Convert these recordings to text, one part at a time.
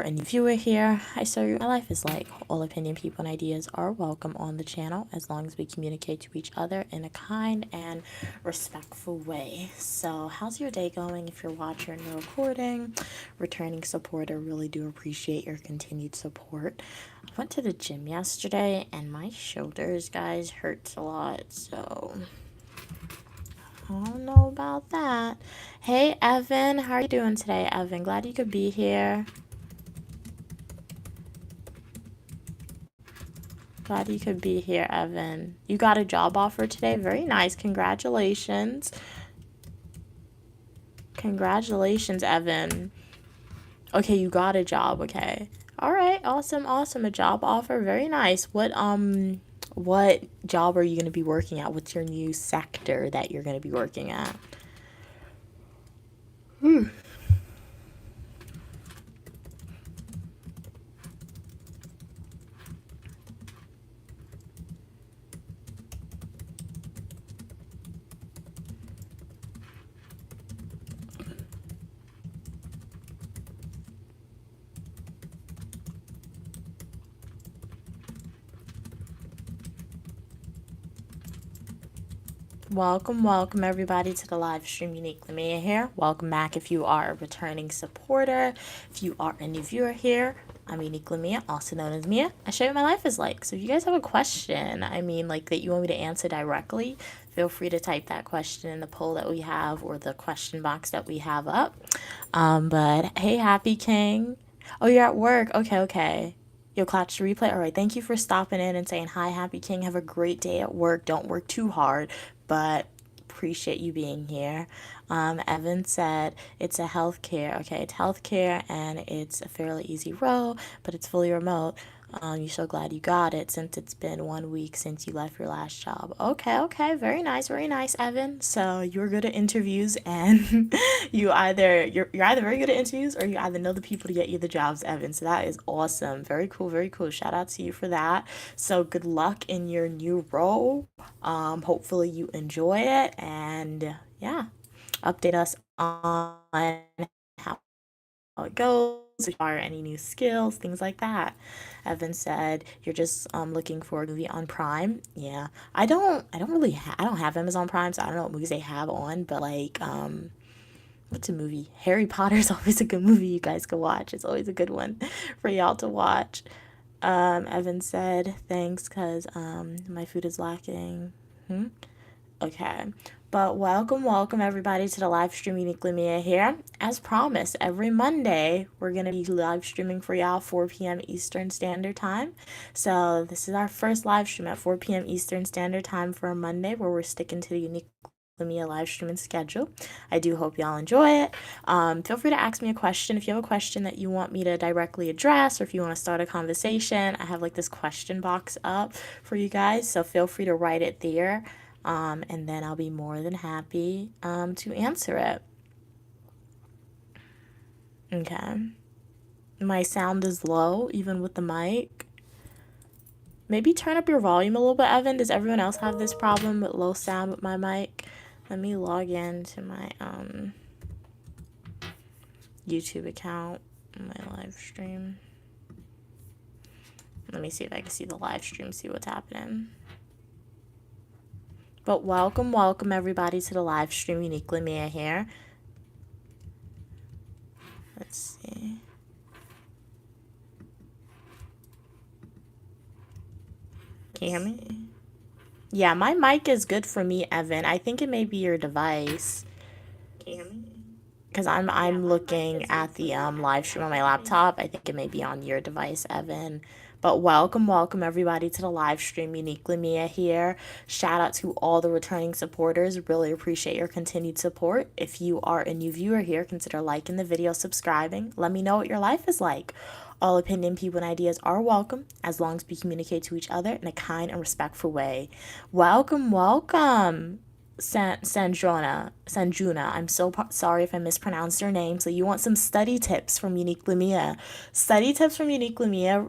a new viewer here, I show you my life is like. All opinion, people, and ideas are welcome on the channel as long as we communicate to each other in a kind and respectful way. So how's your day going if you're watching the recording? Returning supporter, really do appreciate your continued support. I went to the gym yesterday and my shoulders, guys, hurts a lot, so I don't know about that. Hey Evan, how are you doing today, Evan? Glad you could be here. Glad you could be here, Evan. You got a job offer today? Very nice. Congratulations. Congratulations, Evan. Okay, you got a job. Okay. All right. Awesome. Awesome. A job offer. Very nice. What job are you going to be working at? What's your new sector that you're going to be working at? Welcome everybody to the live stream. Uniquely Mia here. Welcome back if you are a returning supporter. If you are a new viewer here, I'm Uniquely Mia, also known as Mia. I show you what my life is like. So if you guys have a question, like that you want me to answer directly, feel free to type that question in the poll that we have or the question box that we have up. But hey, Happy King. Oh, you're at work. Okay. You'll catch the replay. All right. Thank you for stopping in and saying hi, Happy King. Have a great day at work. Don't work too hard, but appreciate you being here. Evan said it's a healthcare. Okay, it's healthcare and it's a fairly easy role, but it's fully remote. You're so glad you got it since it's been 1 week since you left your last job. Okay, very nice, Evan. So you're good at interviews, and you're either very good at interviews, or you either know the people to get you the jobs, Evan. So that is awesome. Very cool, very cool. Shout out to you for that. So good luck in your new role. Hopefully you enjoy it, and yeah, update us on how it goes, if you are any new skills, things like that. Evan said you're just looking for a movie on Prime. Yeah, I don't have Amazon Prime, so I don't know what movies they have on, but like what's a movie? Harry Potter's always a good movie you guys can watch. It's always a good one for y'all to watch. Evan said thanks because my food is lacking. Okay. But welcome everybody to the live stream. Uniquely Mia here. As promised, every Monday we're going to be live streaming for y'all 4 p.m. Eastern Standard Time. So this is our first live stream at 4 p.m. Eastern Standard Time for a Monday, where we're sticking to the Uniquely Mia live streaming schedule. I do hope y'all enjoy it. Feel free to ask me a question. If you have a question that you want me to directly address, or if you want to start a conversation, I have like this question box up for you guys. So feel free to write it there. And then I'll be more than happy to answer it. Okay. My sound is low, even with the mic. Maybe turn up your volume a little bit, Evan. Does everyone else have this problem with low sound with my mic? Let me log into my YouTube account, my live stream. Let me see if I can see the live stream, see what's happening. But welcome everybody to the live stream. Uniquely Mia here. Let's see. Can you hear me? Yeah, my mic is good for me, Evan. I think it may be your device. Can you hear me? Because I'm looking at the live stream on my laptop. I think it may be on your device, Evan. But welcome everybody to the live stream. Uniquely Mia here. Shout out to all the returning supporters. Really appreciate your continued support. If you are a new viewer here, consider liking the video, subscribing. Let me know what your life is like. All opinion, people, and ideas are welcome as long as we communicate to each other in a kind and respectful way. Welcome, Sandrona. Sanjuna. I'm so sorry if I mispronounced your name. So you want some study tips from Unique Lamia. Study tips from Unique Lamia,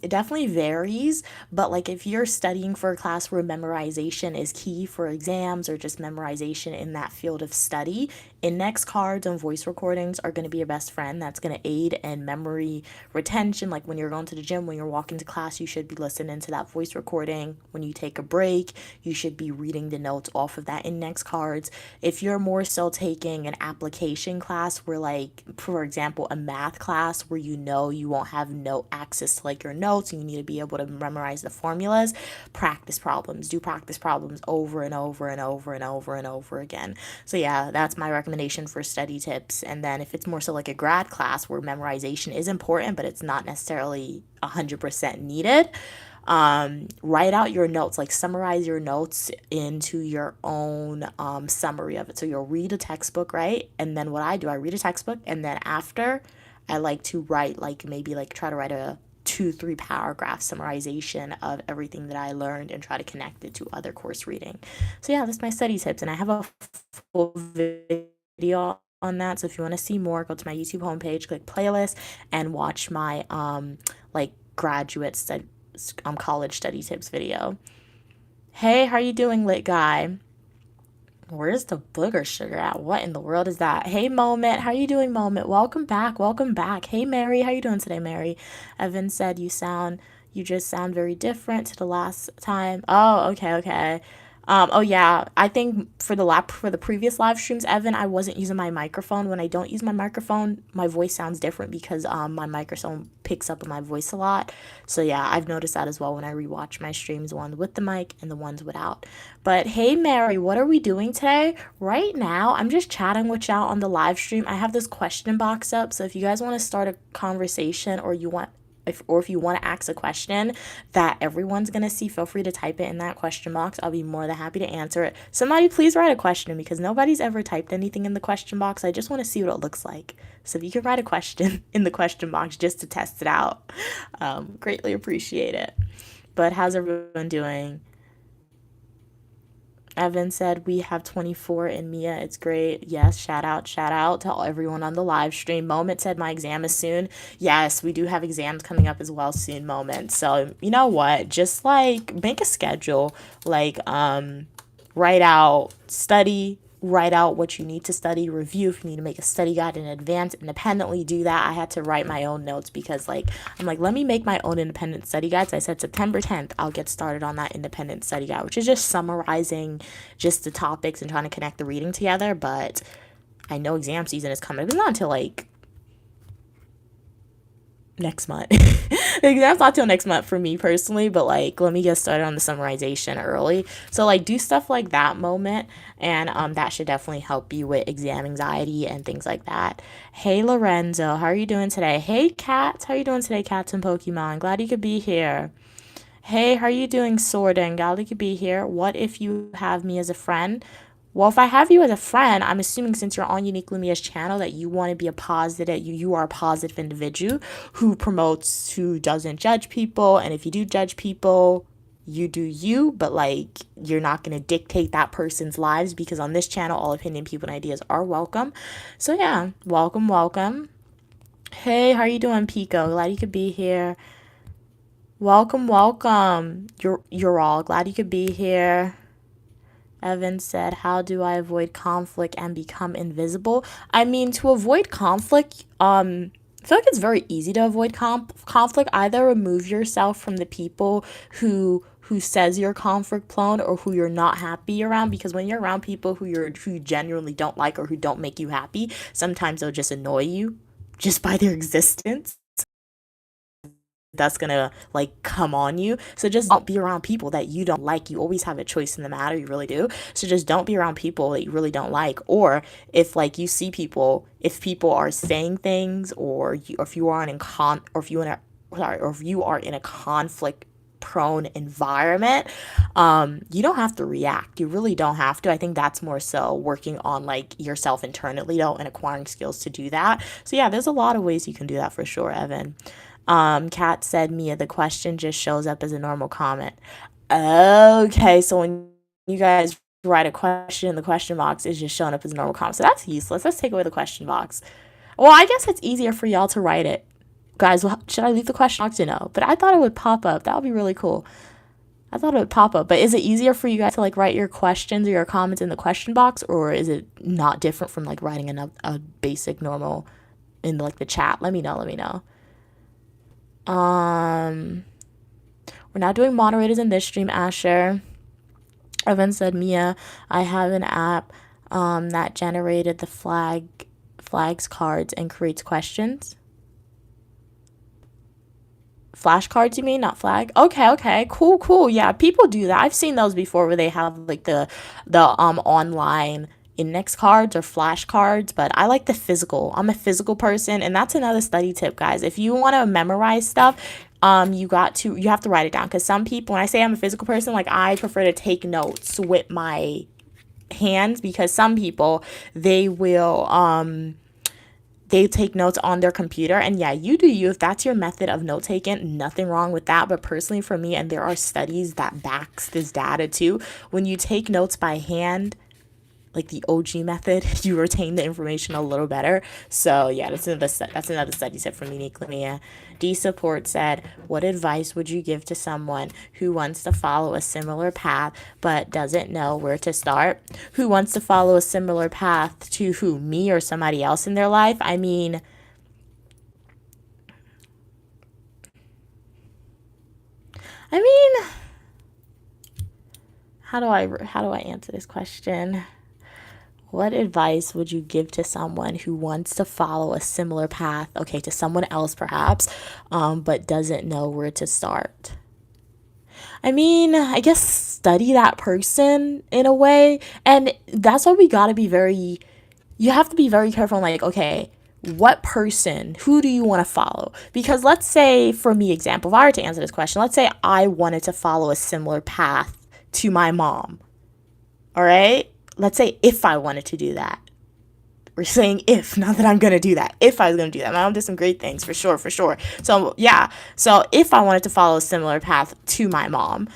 it definitely varies, but like if you're studying for a class where memorization is key for exams or just memorization in that field of study, index cards and voice recordings are going to be your best friend. That's going to aid in memory retention. Like when you're going to the gym, when you're walking to class, you should be listening to that voice recording. When you take a break, you should be reading the notes off of that index cards. If you're more so taking an application class where, like, for example, a math class where you know you won't have no access to like your notes and you need to be able to memorize the formulas, practice problems. Do practice problems over and over and over and over and over again. So yeah, that's my recommendation for study tips. And then if it's more so like a grad class where memorization is important, but it's not necessarily 100% needed, write out your notes, like summarize your notes into your own summary of it. So you'll read a textbook, right? And then what I do, I read a textbook, and then after, I like to write, like maybe like try to write a 2-3 paragraph summarization of everything that I learned and try to connect it to other course reading. So yeah, that's my study tips, and I have a full video on that. So if you want to see more, go to my YouTube homepage, click playlist, and watch my like graduate study college study tips video. Hey, how you doing, lit guy? Where's the booger sugar at? What in the world is that? Hey, Moment. How you doing, Moment? Welcome back. Welcome back. Hey, Mary. How you doing today, Mary? Evan said you just sound very different to the last time. Oh, okay, okay. Oh yeah, I think for the previous live streams, Evan, I wasn't using my microphone. When I don't use my microphone, my voice sounds different because my microphone picks up my voice a lot. So yeah, I've noticed that as well when I rewatch my streams, the ones with the mic and the ones without. But hey, Mary, what are we doing today? Right now, I'm just chatting with y'all on the live stream. I have this question box up, so if you guys want to start a conversation or if you want to ask a question that everyone's going to see, feel free to type it in that question box. I'll be more than happy to answer it. Somebody please write a question because nobody's ever typed anything in the question box. I just want to see what it looks like. So if you can write a question in the question box just to test it out, greatly appreciate it. But how's everyone doing? Evan said we have 24 in Mia. It's great. Yes, shout out to everyone on the live stream. Moment said my exam is soon. Yes, we do have exams coming up as well soon, Moment. So you know what? Just like make a schedule. Like write out study, write out what you need to study, review if you need to make a study guide in advance, independently do that. I had to write my own notes because like I'm like, let me make my own independent study guides. I said September 10th, I'll get started on that independent study guide, which is just summarizing just the topics and trying to connect the reading together. But I know exam season is coming. It's not until like next month. The exam's not till next month for me personally, but like let me get started on the summarization early. So like do stuff like that, Moment, and that should definitely help you with exam anxiety and things like that. Hey Lorenzo, how are you doing today? Hey Cats, how are you doing today, Cats and Pokemon? Glad you could be here. Hey, how are you doing, Sorting? Glad you could be here. What if you have me as a friend? Well, if I have you as a friend, I'm assuming since you're on Unique Lumia's channel that you want to be a positive, you are a positive individual who promotes, who doesn't judge people. And if you do judge people, you do you, but like you're not going to dictate that person's lives because on this channel, all opinion, people, and ideas are welcome. So yeah, welcome, welcome. Hey, how are you doing, Pico? Glad you could be here. Welcome, welcome. You're all glad you could be here. Evan said, how do I avoid conflict and become invisible? I mean, to avoid conflict, I feel like it's very easy to avoid conflict. Either remove yourself from the people who says you're conflict prone or who you're not happy around, because when you're around people who you genuinely don't like or who don't make you happy, sometimes they'll just annoy you just by their existence. That's gonna like come on you. So just don't be around people that you don't like. You always have a choice in the matter, you really do. So just don't be around people that you really don't like. Or if like you see people, if people are saying things, or if you are in a conflict prone environment, you don't have to react. You really don't have to. I think that's more so working on like yourself internally though and acquiring skills to do that. So yeah, there's a lot of ways you can do that for sure, Evan. Kat said, Mia, the question just shows up as a normal comment. Okay, so when you guys write a question in the question box is just showing up as a normal comment. So that's useless. Let's take away the question box. Well, I guess it's easier for y'all to write it. Guys, should I leave the question box or no? But I thought it would pop up. That would be really cool. I thought it would pop up. But is it easier for you guys to like write your questions or your comments in the question box, or is it not different from like writing a basic normal in like the chat? Let me know. We're not doing moderators in this stream, Asher. Evan said, Mia, I have an app that generated the flags cards and creates questions. Flashcards, you mean, not flag? Okay, cool. Yeah, people do that. I've seen those before where they have like the online index cards or flashcards, but I like the physical. I'm a physical person, and that's another study tip, guys. If you want to memorize stuff, you have to write it down, because some people, when I say I'm a physical person, like I prefer to take notes with my hands, because some people, they take notes on their computer, and yeah, you do you. If that's your method of note taking, nothing wrong with that. But personally for me, and there are studies that backs this data too, when you take notes by hand, like the OG method, you retain the information a little better. So yeah, that's another study tip from Unique Lamia. D Support said, what advice would you give to someone who wants to follow a similar path but doesn't know where to start? Who wants to follow a similar path to who, me or somebody else in their life? I mean, how do I answer this question? What advice would you give to someone who wants to follow a similar path, okay, to someone else perhaps, but doesn't know where to start? I mean, I guess study that person in a way. And that's why you have to be very careful, like, okay, what person, who do you want to follow? Because let's say, for me, example, if I were to answer this question, let's say I wanted to follow a similar path to my mom. All right? Let's say if I wanted to do that. We're saying if, not that I'm going to do that. If I was going to do that. My mom did some great things, for sure. So, yeah. So, if I wanted to follow a similar path to my mom,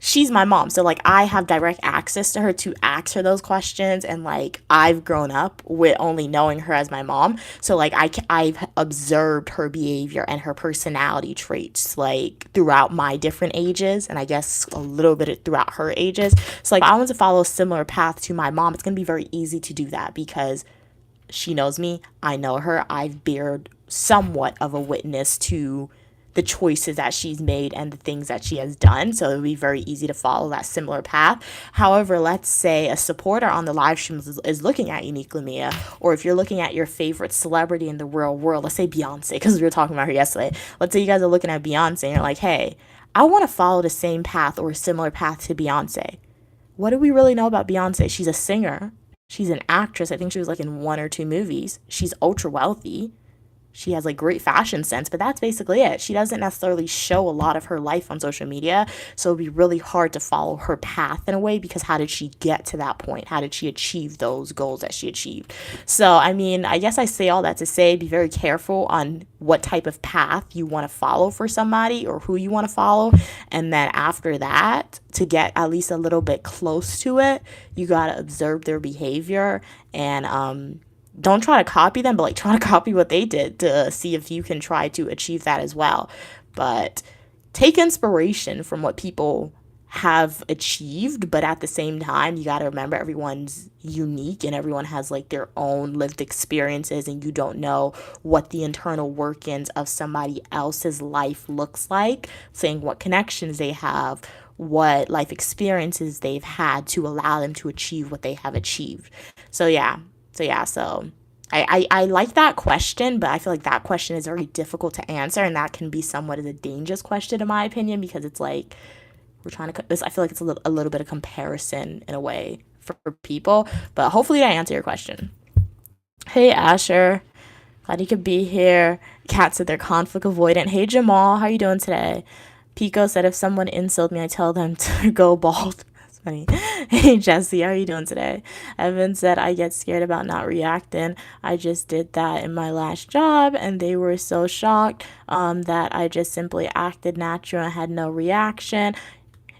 she's my mom. So, like, I have direct access to her to ask her those questions. And, like, I've grown up with only knowing her as my mom. So, like, I've observed her behavior and her personality traits, like, throughout my different ages. And I guess a little bit throughout her ages. So, like, if I want to follow a similar path to my mom, it's going to be very easy to do that because she knows me. I know her. I've bared somewhat of a witness to the choices that she's made and the things that she has done. So it would be very easy to follow that similar path. However, let's say a supporter on the live stream is looking at Unique Lamia, or if you're looking at your favorite celebrity in the real world, let's say Beyonce, because we were talking about her yesterday. Let's say you guys are looking at Beyonce and you're like, hey, I want to follow the same path or a similar path to Beyonce. What do we really know about Beyonce? She's a singer. She's an actress. I think she was like in 1 or 2 movies. She's ultra wealthy. She has like great fashion sense, but that's basically it. She doesn't necessarily show a lot of her life on social media, so it'd be really hard to follow her path in a way, because how did she get to that point? How did she achieve those goals that she achieved? So, I mean, I guess I say all that to say, be very careful on what type of path you want to follow for somebody or who you want to follow. And then after that, to get at least a little bit close to it, you got to observe their behavior and, don't try to copy them, but like try to copy what they did to see if you can try to achieve that as well. But take inspiration from what people have achieved, but at the same time, you got to remember everyone's unique and everyone has like their own lived experiences, and you don't know what the internal workings of somebody else's life looks like, saying what connections they have, what life experiences they've had to allow them to achieve what they have achieved. So I like that question, but I feel like that question is very difficult to answer, and that can be somewhat of a dangerous question in my opinion, because it's like we're trying to this. I feel like it's a little bit of comparison in a way for people, but hopefully that answer your question. Hey Asher, glad you could be here. Kat said they're conflict avoidant. Hey Jamal, how you doing today? Pico said if someone insults me, I tell them to go bald. Funny. Hey Jesse, how are you doing today? Evan said I get scared about not reacting. I just did that in my last job and they were so shocked that I just simply acted natural and had no reaction.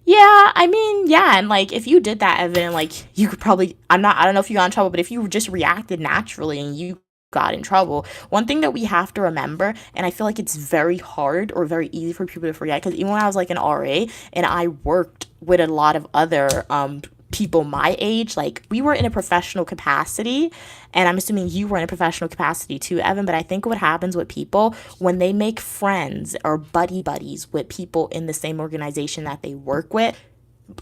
Yeah, I mean, yeah, and like if you did that, Evan, like you could probably, I don't know if you got in trouble, but if you just reacted naturally and you got in trouble, one thing that we have to remember, and I feel like it's very hard or very easy for people to forget, because even when I was like an RA and I worked with a lot of other people my age, like we were in a professional capacity, and I'm assuming you were in a professional capacity too, Evan. But I think what happens with people when they make friends or buddies with people in the same organization that they work with,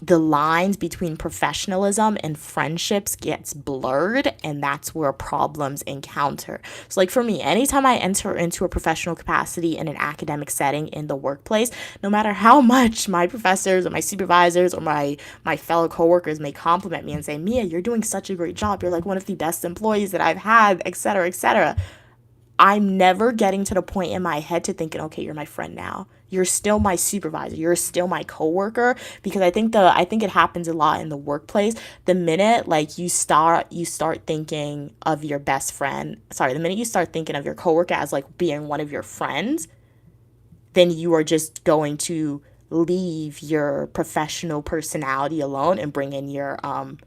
the lines between professionalism and friendships gets blurred, and that's where problems encounter. So like for me, anytime I enter into a professional capacity in an academic setting in the workplace, no matter how much my professors or my supervisors or my fellow coworkers may compliment me and say, Mia, you're doing such a great job, you're like one of the best employees that I've had, etc., etc., I'm never getting to the point in my head to thinking, okay, you're my friend now. You're still my supervisor. You're still my coworker, because I think it happens a lot in the workplace. The minute like you start thinking of your best friend, sorry, the minute you start thinking of your coworker as like being one of your friends, then you are just going to leave your professional personality alone and bring in your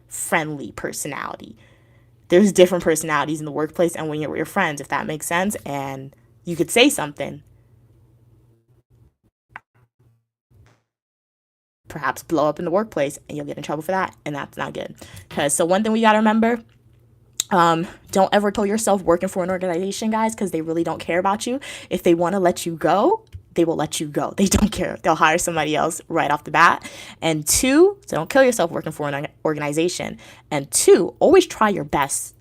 friendly personality. There's different personalities in the workplace and when you're with your friends, if that makes sense. And you could say something, perhaps blow up in the workplace, and you'll get in trouble for that. And that's not good. Because so one thing we got to remember, don't ever tell yourself working for an organization, guys, because they really don't care about you. If they want to let you go, they will let you go. They don't care. They'll hire somebody else right off the bat. And two, so don't kill yourself working for an organization. And two, always try your best.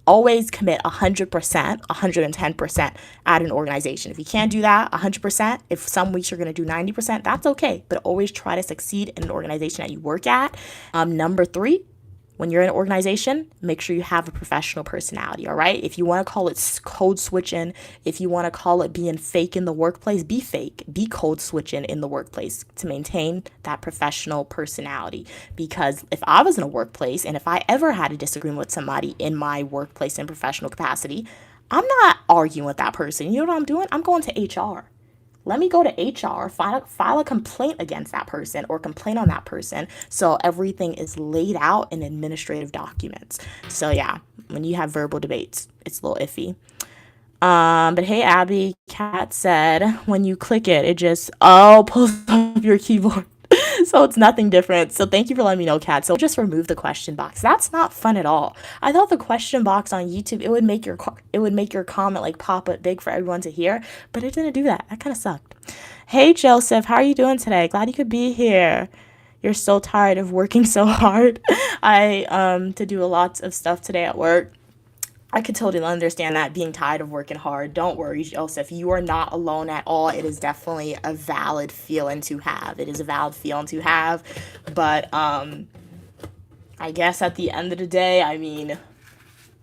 Always commit 100%, 110% at an organization. If you can't do that 100%, if some weeks you're going to do 90%, that's okay. But always try to succeed in an organization that you work at. Number three, when you're in an organization, make sure you have a professional personality, all right? If you want to call it code switching, if you want to call it being fake in the workplace, be fake, be code switching in the workplace to maintain that professional personality. Because if I was in a workplace and if I ever had a disagreement with somebody in my workplace in professional capacity, I'm not arguing with that person. You know what I'm doing? I'm going to HR. Let me go to HR, file a complaint against that person or complain on that person, so everything is laid out in administrative documents. So yeah, when you have verbal debates, it's a little iffy. But hey, Abby, Kat said when you click it, it just pulls up your keyboard. So it's nothing different. So thank you for letting me know, Kat. So just remove the question box. That's not fun at all. I thought the question box on YouTube, it would make your comment like pop up big for everyone to hear, but it didn't do that. That kind of sucked. Hey Joseph, how are you doing today? Glad you could be here. You're so tired of working so hard. I to do a lot of stuff today at work. I could totally understand that, being tired of working hard. Don't worry, Joseph. You are not alone at all. It is definitely a valid feeling to have. It is a valid feeling to have. But I guess at the end of the day, I mean,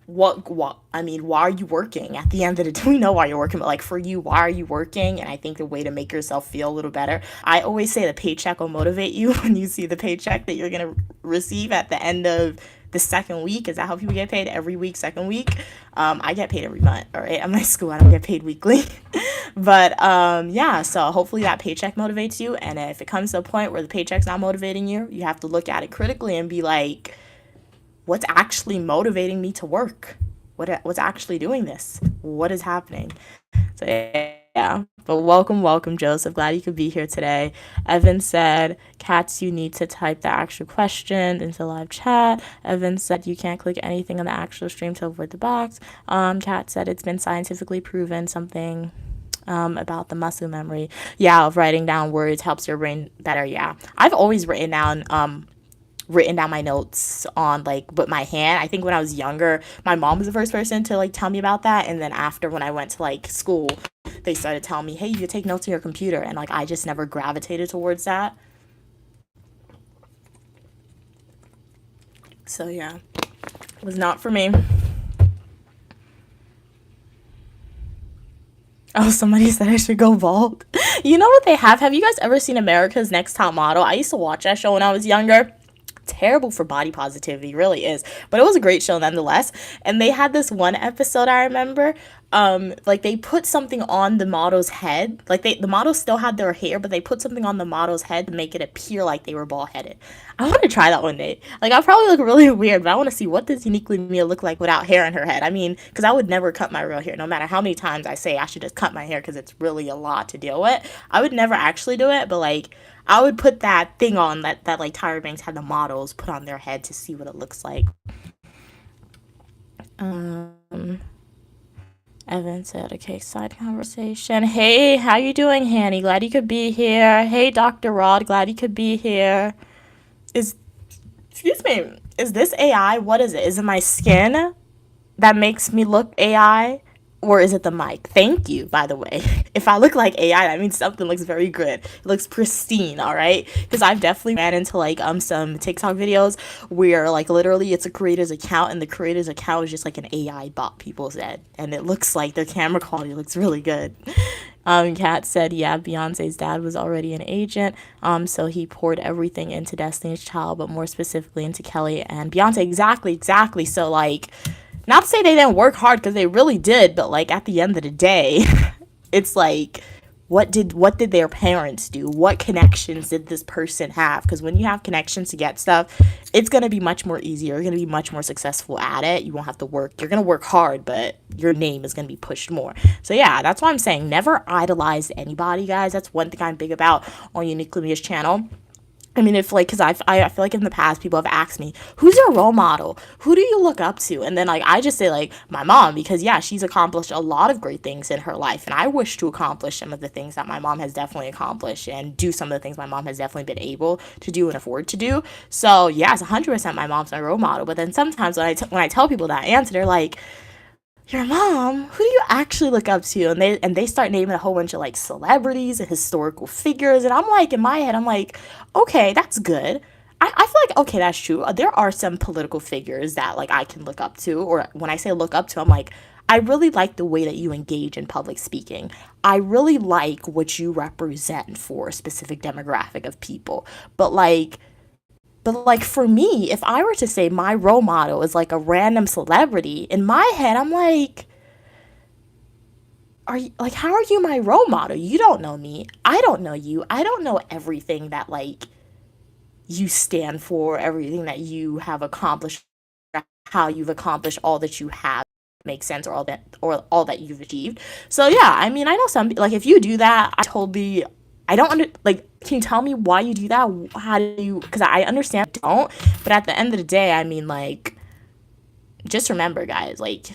why are you working? At the end of the day, we know why you're working, but like for you, why are you working? And I think the way to make yourself feel a little better, I always say the paycheck will motivate you. When you see the paycheck that you're gonna receive at the end of the second week. Is that how people get paid? Every week, second week? I get paid every month. All right, at my school I don't get paid weekly. But yeah, so hopefully that paycheck motivates you. And if it comes to a point where the paycheck's not motivating you, you have to look at it critically and be like, what's actually motivating me to work? What's actually doing this? What is happening? So yeah, but welcome, Joseph. Glad you could be here today. Evan said, Cats, you need to type the actual question into live chat. Evan said you can't click anything on the actual stream to avoid the box. Kat said it's been scientifically proven something about the muscle memory. Yeah, of writing down words helps your brain better. Yeah, I've always written down my notes on like with my hand. I think when I was younger, my mom was the first person to like tell me about that, and then after when I went to like school, they started telling me, hey, you can take notes on your computer, and like I just never gravitated towards that. So yeah, it was not for me. Oh, somebody said I should go bald. You know what they have? Have you guys ever seen America's Next Top Model? I used to watch that show when I was younger. Terrible for body positivity, really is, but it was a great show nonetheless. And they had this one episode I remember, like they put something on the model's head. Like the model still had their hair, but they put something on the model's head to make it appear like they were bald headed. I want to try that one day. Like I'll probably look really weird, but I want to see what does uniquely Mia look like without hair in her head. I mean, because I would never cut my real hair, no matter how many times I say I should just cut my hair because it's really a lot to deal with. I would never actually do it, but like I would put that thing on that like Tyra Banks had the models put on their head to see what it looks like. Um, Evan said, okay, side conversation. Hey, how you doing, Hanny? Glad you could be here. Hey, Dr. Rod, glad you could be here. Excuse me, is this AI? What is it? Is it my skin that makes me look AI? Or is it the mic? Thank you, by the way. If I look like AI, that means something looks very good. It looks pristine, all right? Because I've definitely ran into like some TikTok videos where like literally it's a creator's account and the creator's account is just like an AI bot, people said. And it looks like their camera quality looks really good. Kat said, yeah, Beyonce's dad was already an agent, so he poured everything into Destiny's Child, but more specifically into Kelly and Beyonce. Exactly. So like, not to say they didn't work hard, because they really did, but like at the end of the day, it's like, what did their parents do? What connections did this person have? Because when you have connections to get stuff, it's going to be much more easier. You're going to be much more successful at it. You won't have to work. You're going to work hard, but your name is going to be pushed more. So yeah, that's why I'm saying never idolize anybody, guys. That's one thing I'm big about on Uniquely Mia's channel. I mean, if like, because I feel like in the past people have asked me, who's your role model? Who do you look up to? And then like I just say like my mom, because yeah, she's accomplished a lot of great things in her life, and I wish to accomplish some of the things that my mom has definitely accomplished and do some of the things my mom has definitely been able to do and afford to do. So yes, 100% my mom's my role model. But then sometimes when I tell people that answer, they're like, your mom, who do you actually look up to? And they start naming a whole bunch of like celebrities and historical figures, and I'm like, in my head, I'm like, okay, that's good. I feel like, okay, that's true. There are some political figures that like I can look up to, or when I say look up to, I'm like, I really like the way that you engage in public speaking. I really like what you represent for a specific demographic of people. But like for me, if I were to say my role model is like a random celebrity, in my head I'm like, are you like, how are you my role model? You don't know me. I don't know you. I don't know everything that like you stand for, everything that you have accomplished, how you've accomplished all that you have makes sense, or all that you've achieved. So yeah, I mean, I know some like if you do that, I don't like, can you tell me why you do that? How do you, because I understand don't, but at the end of the day, I mean, like, just remember, guys, like,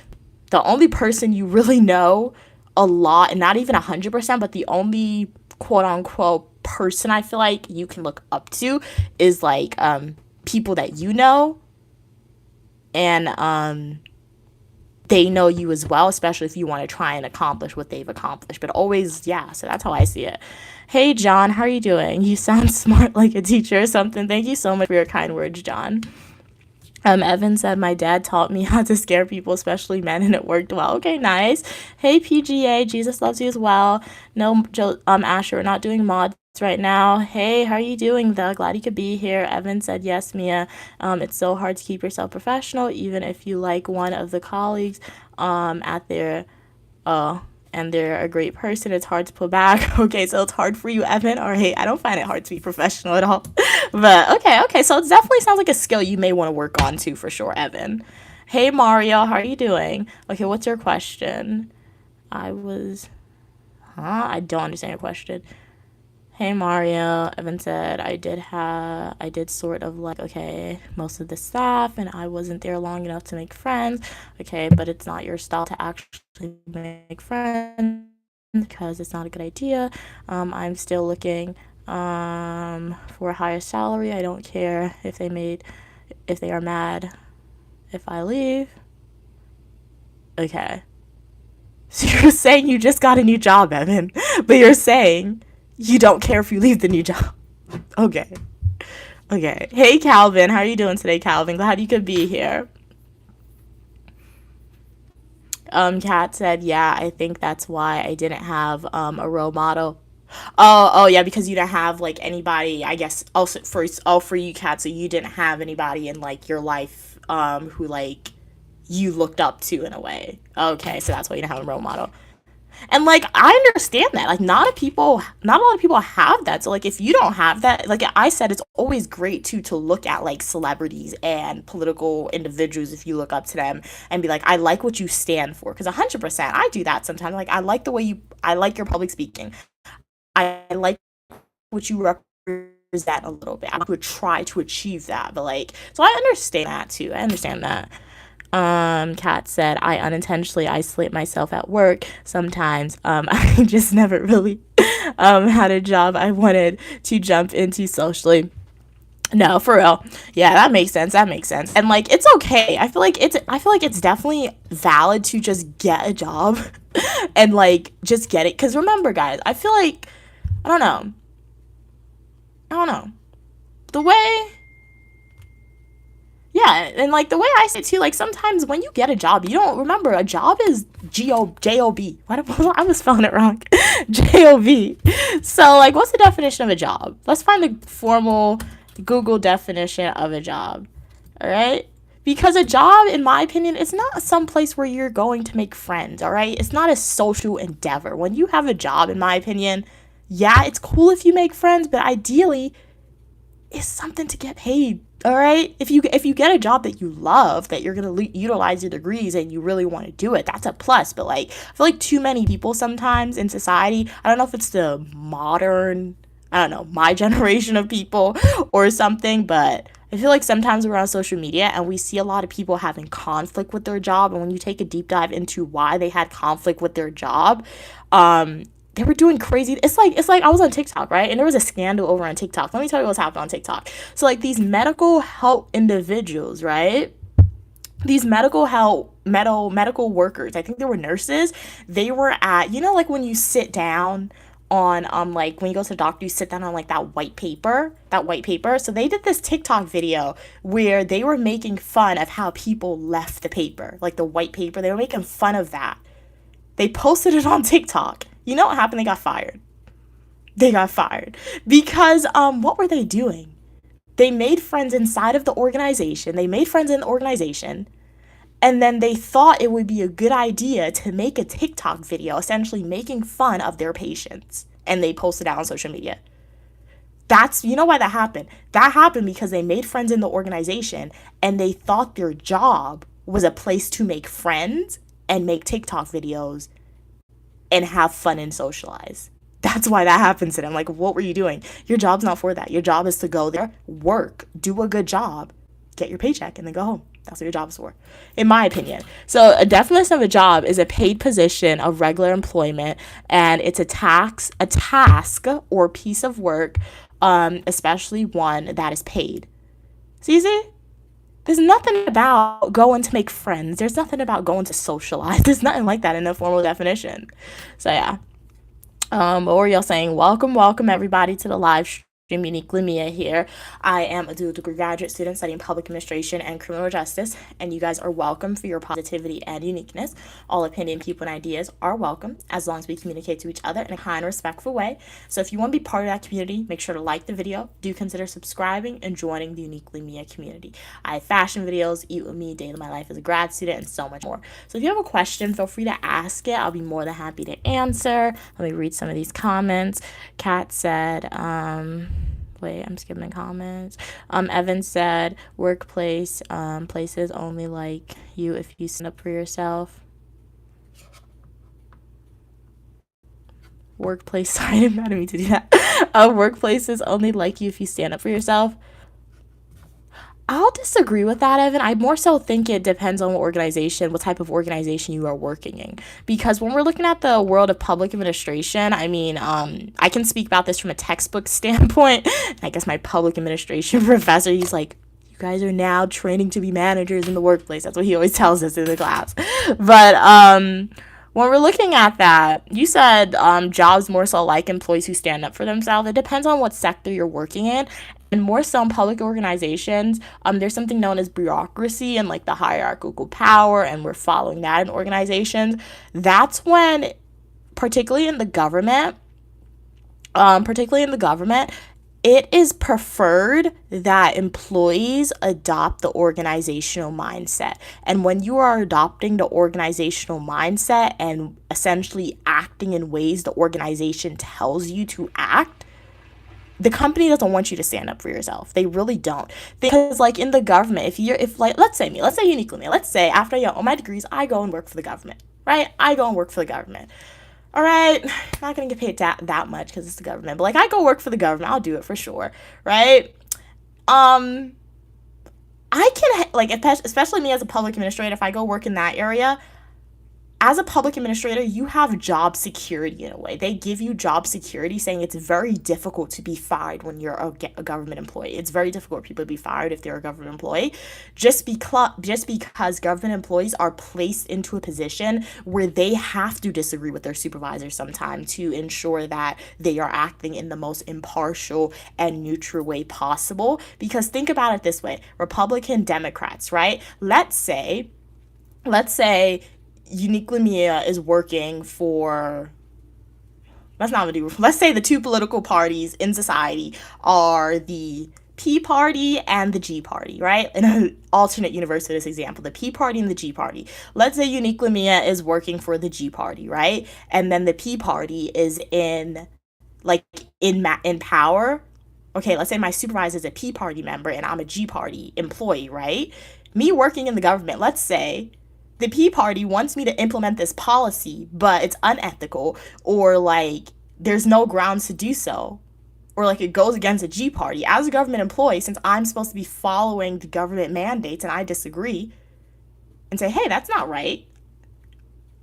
the only person you really know a lot, and not even 100%, but the only quote unquote person I feel like you can look up to is like people that you know, and they know you as well, especially if you want to try and accomplish what they've accomplished. But always, yeah, so that's how I see it. Hey, John, how are you doing? You sound smart like a teacher or something. Thank you so much for your kind words, John. Evan said, my dad taught me how to scare people, especially men, and it worked well. Okay, nice. Hey, PGA, Jesus loves you as well. No, Asher, we're not doing mods right now. Hey, how are you doing, though? Glad you could be here. Evan said, yes, Mia. It's so hard to keep yourself professional, even if you like one of the colleagues at their and they're a great person. It's hard to pull back. Okay, so it's hard for you, Evan. Or hey, I don't find it hard to be professional at all. But okay, so it definitely sounds like a skill you may want to work on too, for sure, Evan. Hey, Mario, how are you doing? Okay, what's your question? I don't understand your question. Hey, Mario, Evan said, I did sort of like, okay, most of the staff, and I wasn't there long enough to make friends. Okay, but it's not your style to actually make friends because it's not a good idea. I'm still looking for a higher salary. I don't care if they are mad if I leave. Okay. So you're saying you just got a new job, Evan, but you're saying you don't care if you leave the new job. Okay. Hey, Calvin. How are you doing today, Calvin? Glad you could be here. Kat said, yeah, I think that's why I didn't have a role model. Oh, yeah, because you didn't have like anybody, I guess, also for you, Kat, so you didn't have anybody in like your life who like you looked up to in a way. Okay, so that's why you don't have a role model. And like I understand that. Like not a lot of people have that. So like if you don't have that, like I said, it's always great to look at like celebrities and political individuals if you look up to them and be like, I like what you stand for. Because 100%, I do that sometimes. Like I like your public speaking. I like what you represent a little bit. I would try to achieve that. But like, so I understand that too. I understand that. Kat said, I unintentionally isolate myself at work sometimes. I just never really had a job I wanted to jump into socially. No, for real. Yeah, that makes sense. That makes sense. And like it's okay. I feel like it's definitely valid to just get a job and like just get it. Cause remember guys, I feel like I don't know. I don't know. The way Yeah, and like the way I say it too, like sometimes when you get a job, you don't remember a job is Job. I was spelling it wrong. Job. So like, what's the definition of a job? Let's find the formal Google definition of a job. All right. Because a job, in my opinion, is not some place where you're going to make friends, all right? It's not a social endeavor. When you have a job, in my opinion, yeah, it's cool if you make friends, but ideally, it's something to get paid, all right? If you get a job that you love, that you're going to utilize your degrees and you really want to do it, that's a plus. But like, I feel like too many people sometimes in society, I don't know if it's the modern, I don't know, my generation of people or something, but I feel like sometimes we're on social media and we see a lot of people having conflict with their job. And when you take a deep dive into why they had conflict with their job, they were doing crazy. It's like I was on TikTok, right? And there was a scandal over on TikTok. Let me tell you what's happening on TikTok. So like these medical help individuals, right? These medical workers, I think they were nurses. They were at, like when you sit down on like when you go to the doctor, you sit down on like that white paper. So they did this TikTok video where they were making fun of how people left the paper, like the white paper. They were making fun of that. They posted it on TikTok. You know what happened? They got fired. Because what were they doing? They made friends inside of the organization. And then they thought it would be a good idea to make a TikTok video essentially making fun of their patients. And they posted it out on social media. You know why that happened? That happened because they made friends in the organization and they thought their job was a place to make friends and make TikTok videos and have fun and socialize. That's why that happens to them. Like, what were you doing? Your job's not for that. Your job is to go there, work, do a good job, get your paycheck, and then go home. That's what your job is for, in my opinion. So a definition of a job is a paid position of regular employment, and it's a task or piece of work, especially one that is paid. So you see, there's nothing about going to make friends. There's nothing about going to socialize. There's nothing like that in the formal definition. So yeah. What were y'all saying? Welcome everybody to the live stream. Uniquely Mia here. I am a dual degree graduate student studying public administration and criminal justice, and you guys are welcome for your positivity and uniqueness. All opinion, people, and ideas are welcome as long as we communicate to each other in a kind, respectful way. So if you want to be part of that community, make sure to like the video. Do consider subscribing and joining the Uniquely Mia community. I have fashion videos, eat with me, daily my life as a grad student, and so much more. So if you have a question, feel free to ask it. I'll be more than happy to answer. Let me read some of these comments. Kat said, wait, I'm skipping the comments. Evan said, workplace, places only like you if you stand up for yourself. Workplace, sorry, I didn't mean to do that. Workplaces only like you if you stand up for yourself. I'll disagree with that, Evan. I more so think it depends on what type of organization you are working in. Because when we're looking at the world of public administration, I mean, I can speak about this from a textbook standpoint. I guess my public administration professor, he's like, you guys are now training to be managers in the workplace. That's what he always tells us in the class. But when we're looking at that, you said jobs more so like employees who stand up for themselves. It depends on what sector you're working in. And more so in public organizations, there's something known as bureaucracy and like the hierarchical power, and we're following that in organizations. That's when, particularly in the government, it is preferred that employees adopt the organizational mindset. And when you are adopting the organizational mindset and essentially acting in ways the organization tells you to act, the company doesn't want you to stand up for yourself. They really don't. Because like in the government, if like, let's say uniquely me, let's say after I get all my degrees, I go and work for the government, right? I go and work for the government. All right, not gonna get paid that much because it's the government, but like I go work for the government, I'll do it for sure, right? Um, I can like, especially me as a public administrator, if I go work in that area, as a public administrator, you have job security in a way. They give you job security, saying it's very difficult to be fired when you're a government employee. It's very difficult for people to be fired if they're a government employee, just because government employees are placed into a position where they have to disagree with their supervisors sometimes to ensure that they are acting in the most impartial and neutral way possible. Because think about it this way, Republican Democrats, right? Let's say Unique Lamia is working for, let's say the two political parties in society are the P party and the G party, right? In an alternate universe for this example, the P party and the G party. Let's say Unique Lamia is working for the G party, right? And then the P party is in power. Okay, let's say my supervisor is a P party member and I'm a G party employee, right? Me working in the government, let's say the P party wants me to implement this policy, but it's unethical, or like there's no grounds to do so, or like it goes against the G party. As a government employee, since I'm supposed to be following the government mandates and I disagree and say, hey, that's not right.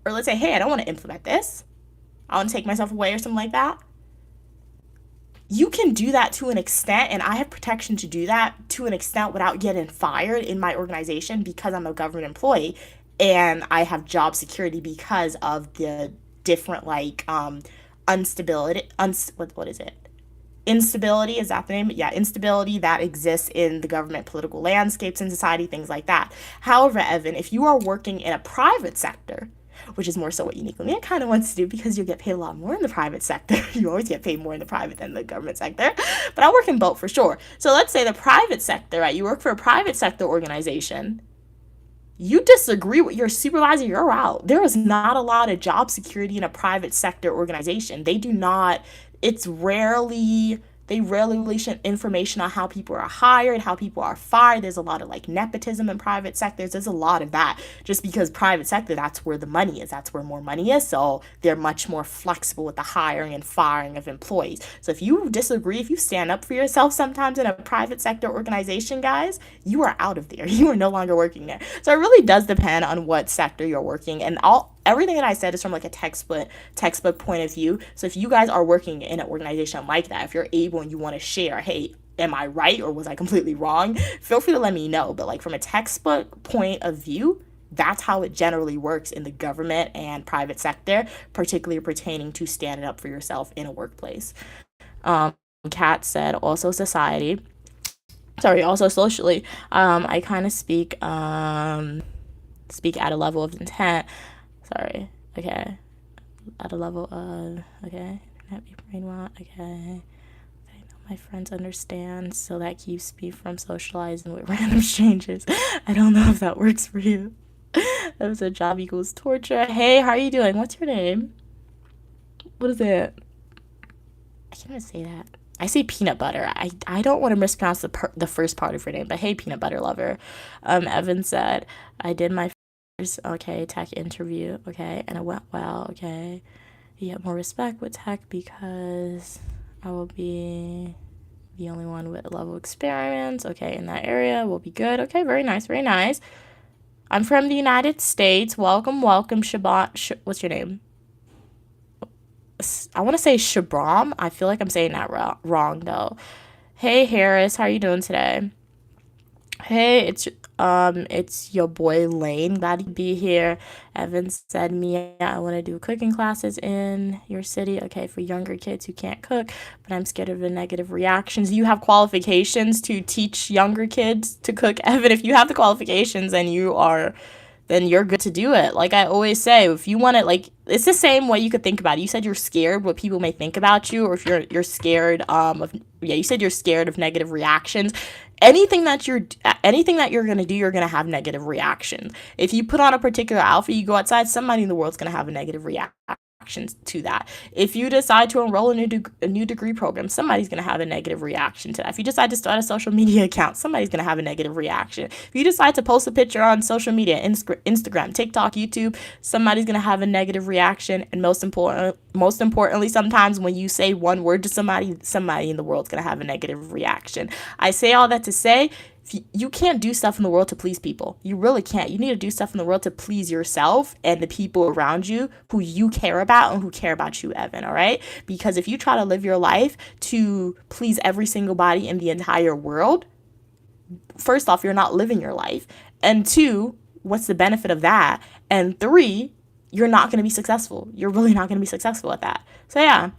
Or let's say, hey, I don't want to implement this. I want to take myself away or something like that. You can do that to an extent, and I have protection to do that to an extent without getting fired in my organization because I'm a government employee. And I have job security because of the different what is it? Instability, is that the name? Yeah, instability that exists in the government political landscapes in society, things like that. However, Evan, if you are working in a private sector, which is more so what Unique Lamia kind of wants to do because you get paid a lot more in the private sector. You always get paid more in the private than the government sector. But I work in both for sure. So let's say the private sector, right? You work for a private sector organization. You disagree with your supervisor, you're out. There is not a lot of job security in a private sector organization. They do not, it's rarely, they rarely release information on how people are hired, how people are fired. There's a lot of like nepotism in private sectors. There's a lot of that just because private sector, that's where the money is. That's where more money is. So they're much more flexible with the hiring and firing of employees. So if you disagree, if you stand up for yourself sometimes in a private sector organization, guys, you are out of there. You are no longer working there. So it really does depend on what sector you're working. And everything that I said is from like a textbook point of view. So if you guys are working in an organization like that, if you're able and you want to share, hey, am I right or was I completely wrong? Feel free to let me know. But like from a textbook point of view, that's how it generally works in the government and private sector, particularly pertaining to standing up for yourself in a workplace. Kat said also society. Sorry, also socially. I kind of speak at a level of intent. Sorry. Okay. At a level of, okay. Happy brain rot. Okay. I know my friends understand, so that keeps me from socializing with random strangers. I don't know if that works for you. That was a job equals torture. Hey, how are you doing? What's your name? What is it? I can't even say that. I say peanut butter. I don't want to mispronounce the first part of your name, but hey, peanut butter lover. Evan said, I did my first, okay, tech interview, okay, and it went well, okay. You get more respect with tech because I will be the only one with a level experience, okay, in that area will be good. Okay, very nice, very nice. I'm from the United States. Welcome, Shaban. What's your name? I want to say Shabram. I feel like I'm saying that wrong though. Hey Harris, how are you doing today? Hey, it's your boy Lane. Glad to be here. Evan said, Mia, I want to do cooking classes in your city. Okay, for younger kids who can't cook, but I'm scared of the negative reactions. You have qualifications to teach younger kids to cook. Evan, if you have the qualifications, then you are then you're good to do it. Like I always say, if you want it, like it's the same way you could think about it. You said you're scared what people may think about you, or if you're scared of you said you're scared of negative reactions. Anything that you're gonna do, you're gonna have negative reactions. If you put on a particular outfit, you go outside, somebody in the world's gonna have a negative reaction to that. If you decide to enroll in a new degree program, somebody's going to have a negative reaction to that. If you decide to start a social media account, somebody's going to have a negative reaction. If you decide to post a picture on social media, Instagram, TikTok, YouTube, somebody's going to have a negative reaction. And most importantly, sometimes when you say one word to somebody in the world's going to have a negative reaction. I say all that to say, you can't do stuff in the world to please people. You really can't. You need to do stuff in the world to please yourself and the people around you who you care about and who care about you, Evan, all right? Because if you try to live your life to please every single body in the entire world, first off, you're not living your life. And two, what's the benefit of that? And three, you're not going to be successful. You're really not going to be successful at that. So yeah.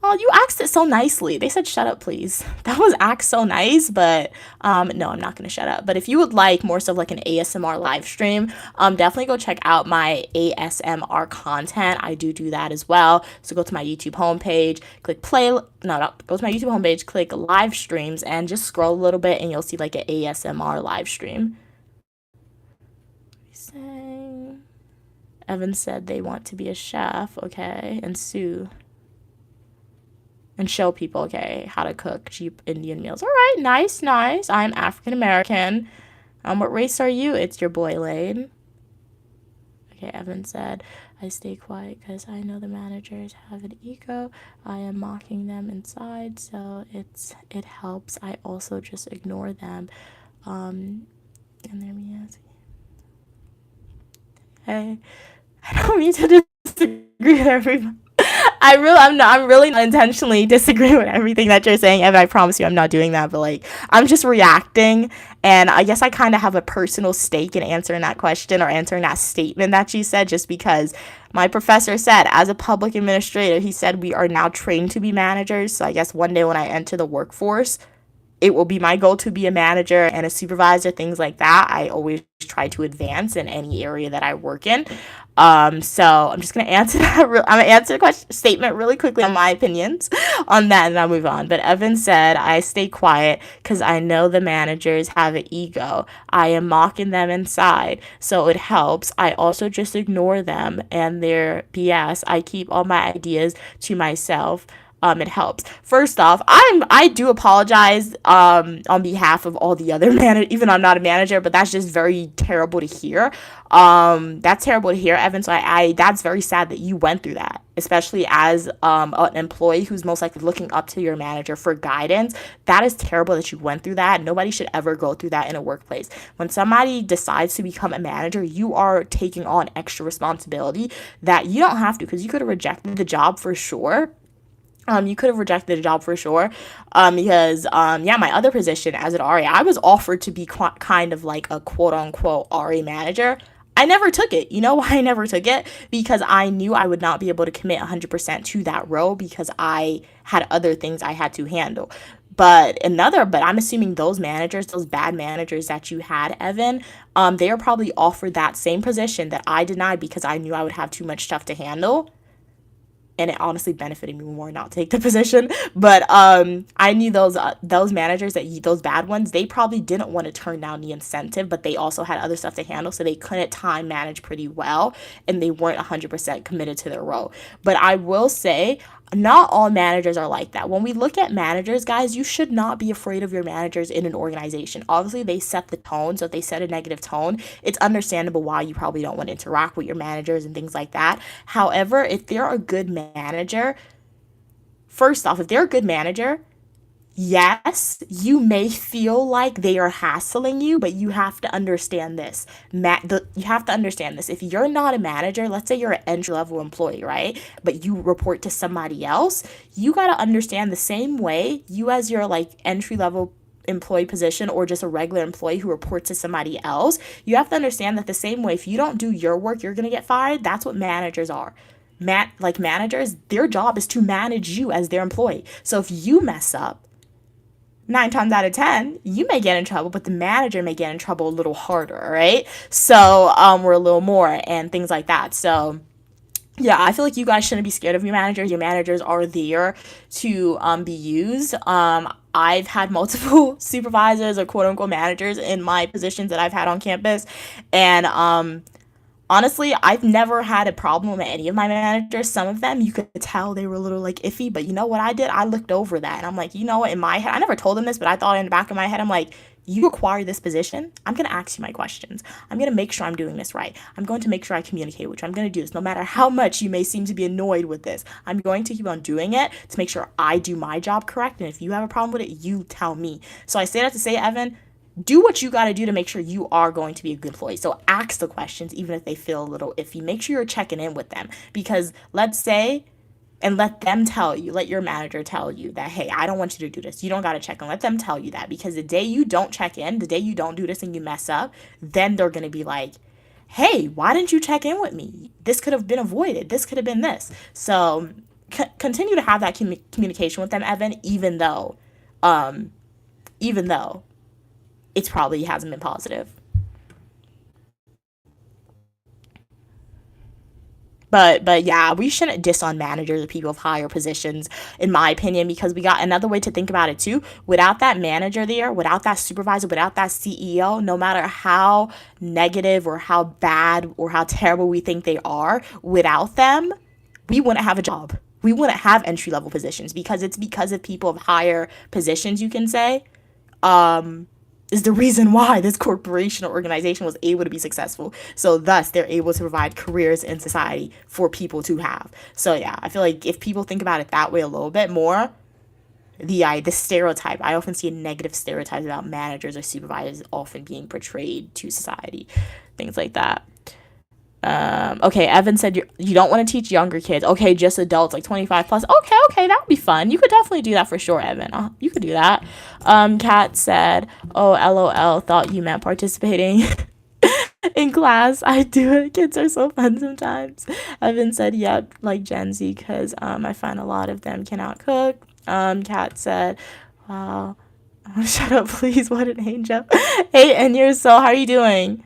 Oh, you asked it so nicely. They said, shut up, please. That was asked so nice, but no, I'm not going to shut up. But if you would like more stuff like an ASMR live stream, definitely go check out my ASMR content. I do that as well. So go to my YouTube homepage, go to my YouTube homepage, click live streams, and just scroll a little bit and you'll see like an ASMR live stream. Evan said they want to be a chef, okay, and Sue. And show people, okay, how to cook cheap Indian meals. All right, nice. I'm African American. What race are you? It's your boy Lane. Okay, Evan said, I stay quiet because I know the managers have an ego. I am mocking them inside, so it helps. I also just ignore them. And they're music. Hey, I don't mean to disagree with everybody. I'm really not intentionally disagreeing with everything that you're saying, Evan. I promise you I'm not doing that, but like I'm just reacting, and I guess I kind of have a personal stake in answering that question or answering that statement that you said, just because my professor said, as a public administrator, he said we are now trained to be managers. So I guess one day when I enter the workforce, it will be my goal to be a manager and a supervisor, things like that. I always try to advance in any area that I work in. So I'm just going to answer that. I'm going to answer the statement really quickly on my opinions on that, and I'll move on. But Evan said, I stay quiet because I know the managers have an ego. I am mocking them inside, so it helps. I also just ignore them and their BS. I keep all my ideas to myself. It helps. First off, I do apologize on behalf of all the other managers, even though I'm not a manager, but that's just very terrible to hear. That's terrible to hear, Evan. So that's very sad that you went through that, especially as an employee who's most likely looking up to your manager for guidance. That is terrible that you went through that. Nobody should ever go through that in a workplace. When somebody decides to become a manager, you are taking on extra responsibility that you don't have to, because you could have rejected the job for sure. Because, my other position as an RA, I was offered to be kind of like a quote-unquote RA manager. I never took it. You know why I never took it? Because I knew I would not be able to commit 100% to that role because I had other things I had to handle. But I'm assuming those bad managers that you had, Evan, they are probably offered that same position that I denied because I knew I would have too much stuff to handle. And it honestly benefited me more not take the position. But I knew those managers, those bad ones, they probably didn't want to turn down the incentive, but they also had other stuff to handle, so they couldn't time manage pretty well, and they weren't 100% committed to their role. But I will say, not all managers are like that. When we look at managers, guys, you should not be afraid of your managers in an organization. Obviously, they set the tone, so if they set a negative tone, it's understandable why you probably don't want to interact with your managers and things like that. However, if they're a good manager, yes, you may feel like they are hassling you, but you have to understand this. If you're not a manager, let's say you're an entry-level employee, right? But you report to somebody else, you got to understand the same way you, as your like entry-level employee position or just a regular employee who reports to somebody else, you have to understand that the same way, if you don't do your work, you're going to get fired. That's what managers are. Managers, their job is to manage you as their employee. So if you mess up, nine times out of 10, you may get in trouble, but the manager may get in trouble a little harder, right? So, or a little more and things like that. So, yeah, I feel like you guys shouldn't be scared of your managers. Your managers are there to be used. I've had multiple supervisors or quote unquote managers in my positions that I've had on campus. And honestly, I've never had a problem with any of my managers. Some of them, you could tell they were a little like iffy, but you know what I did? I looked over that and I'm like, you know what, in my head, I never told them this, but I thought in the back of my head, I'm like, you acquire this position, I'm going to ask you my questions. I'm going to make sure I'm doing this right. I'm going to make sure I communicate with you. I'm going to do this no matter how much you may seem to be annoyed with this. I'm going to keep on doing it to make sure I do my job correct. And if you have a problem with it, you tell me. So I say that to say, Evan, do what you got to do to make sure you are going to be a good employee. So ask the questions, even if they feel a little iffy. Make sure you're checking in with them because let's say, and let them tell you, let your manager tell you that, hey, I don't want you to do this. You don't got to check in. Let them tell you that because the day you don't check in, the day you don't do this and you mess up, then they're going to be like, hey, why didn't you check in with me? This could have been avoided. This could have been this. So continue to have that communication with them, Evan, even though it's probably hasn't been positive. But yeah, we shouldn't diss on managers or people of higher positions, in my opinion, because we got another way to think about it too. Without that manager there, without that supervisor, without that CEO, no matter how negative or how bad or how terrible we think they are, without them, we wouldn't have a job. We wouldn't have entry level positions because it's because of people of higher positions, you can say, is the reason why this corporation or organization was able to be successful. So thus they're able to provide careers in society for people to have. So yeah, I feel like if people think about it that way a little bit more, the stereotype, I often see negative stereotypes about managers or supervisors often being portrayed to society, things like that. Okay, Evan said you don't want to teach younger kids. Okay, just adults like 25 plus. Okay, that would be fun. You could definitely do that for sure, Evan. You could do that. Kat said, oh, LOL, thought you meant participating in class. I do it. Kids are so fun sometimes. Evan said, yep, like Gen Z, because I find a lot of them cannot cook. Kat said, wow. Shut up, please. What an angel. Hey, and you're so, how are you doing?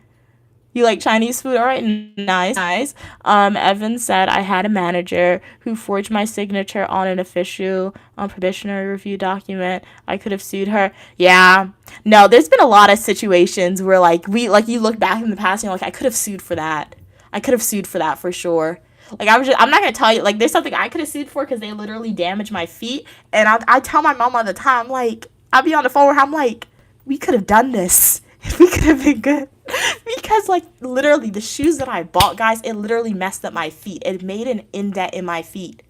You like Chinese food? All right, nice. Evan said, I had a manager who forged my signature on an official probationary review document. I could have sued her. Yeah. No, there's been a lot of situations where, you look back in the past and you're like, I could have sued for that. I could have sued for that for sure. I'm not going to tell you, there's something I could have sued for because they literally damaged my feet. And I tell my mom all the time, I'll be on the phone with her, I'm like, we could have done this. We could have been good. Because, literally, the shoes that I bought, guys, it literally messed up my feet. It made an indent in my feet.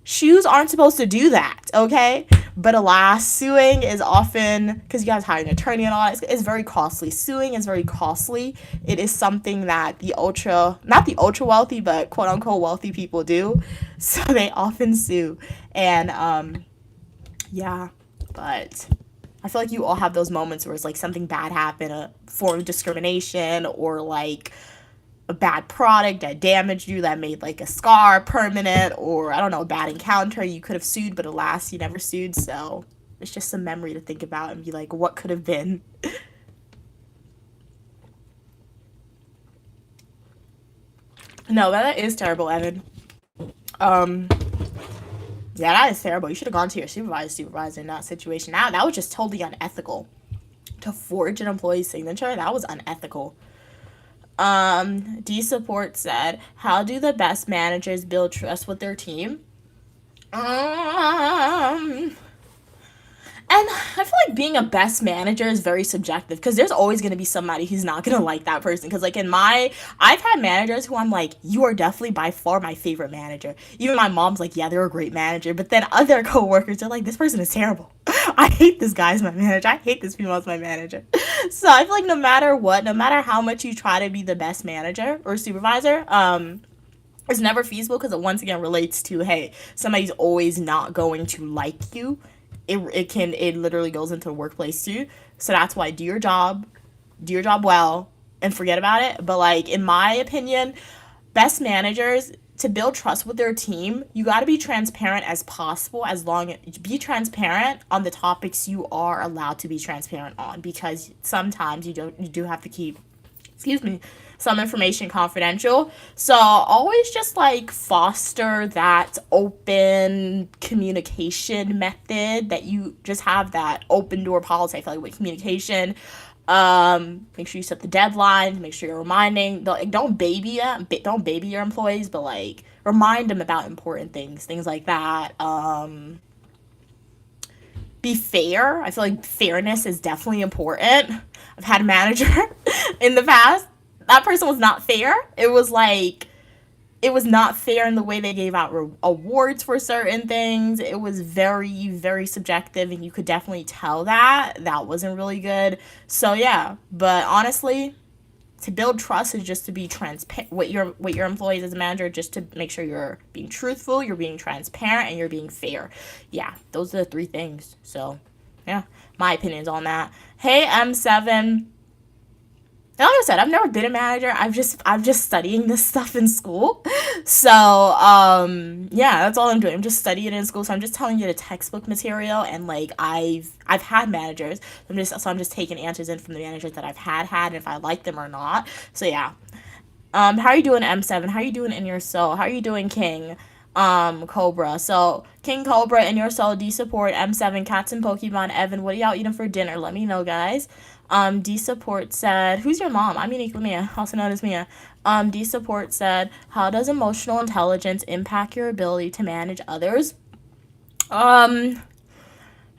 Shoes aren't supposed to do that, okay? But alas, suing is often, because you guys hire an attorney and all that, it's very costly. Suing is very costly. It is something that not the ultra wealthy, but quote unquote wealthy people do. So they often sue. And, yeah, but I feel like you all have those moments where it's something bad happened, a form of discrimination, or a bad product that damaged you, that made a scar permanent, or I don't know, a bad encounter. You could have sued, but alas, you never sued. So it's just some memory to think about and be like, what could have been? No, that is terrible, Evan. Yeah, that is terrible. You should have gone to your supervisor in that situation. Now, that was just totally unethical. To forge an employee's signature, that was unethical. D Support said, how do the best managers build trust with their team? And I feel like being a best manager is very subjective because there's always going to be somebody who's not going to like that person. Because, I've had managers who I'm like, you are definitely by far my favorite manager. Even my mom's like, yeah, they're a great manager. But then other coworkers are like, this person is terrible. I hate this guy as my manager. I hate this female as my manager. So I feel like no matter what, no matter how much you try to be the best manager or supervisor, it's never feasible because it once again relates to, hey, somebody's always not going to like you. It literally goes into the workplace too. So that's why do your job well, and forget about it. But in my opinion, best managers to build trust with their team, you got to be transparent as possible. Be transparent on the topics you are allowed to be transparent on, because sometimes you do have to keep, some information confidential. So always just like foster that open communication method, that you just have that open door policy. I feel like with communication, make sure you set the deadlines, make sure you're reminding, don't baby your employees, but like remind them about important things like that. Be fair. I feel like fairness is definitely important. I've had a manager in the past, that person was not fair. It was not fair in the way they gave out awards for certain things. It was very, very subjective, and you could definitely tell that wasn't really good. So yeah, but honestly, to build trust is just to be transparent with your employees as a manager, just to make sure you're being truthful, you're being transparent, and you're being fair. Yeah, those are the 3 things. So yeah, my opinions on that. Hey, M7. Like I said, I've never been a manager. I'm just studying this stuff in school. So, yeah, that's all I'm doing. I'm just studying it in school. So I'm just telling you the textbook material, and like I've had managers. I'm just taking answers in from the managers that I've had, and if I like them or not. So yeah. How are you doing, M7? How are you doing in your soul? How are you doing, King? Cobra. So King Cobra in your soul, D support, M7, cats and Pokemon, Evan, what are y'all eating for dinner? Let me know, guys. D support said, who's your mom? I'm uniquely Mia, also known as Mia. D support said, how does emotional intelligence impact your ability to manage others? I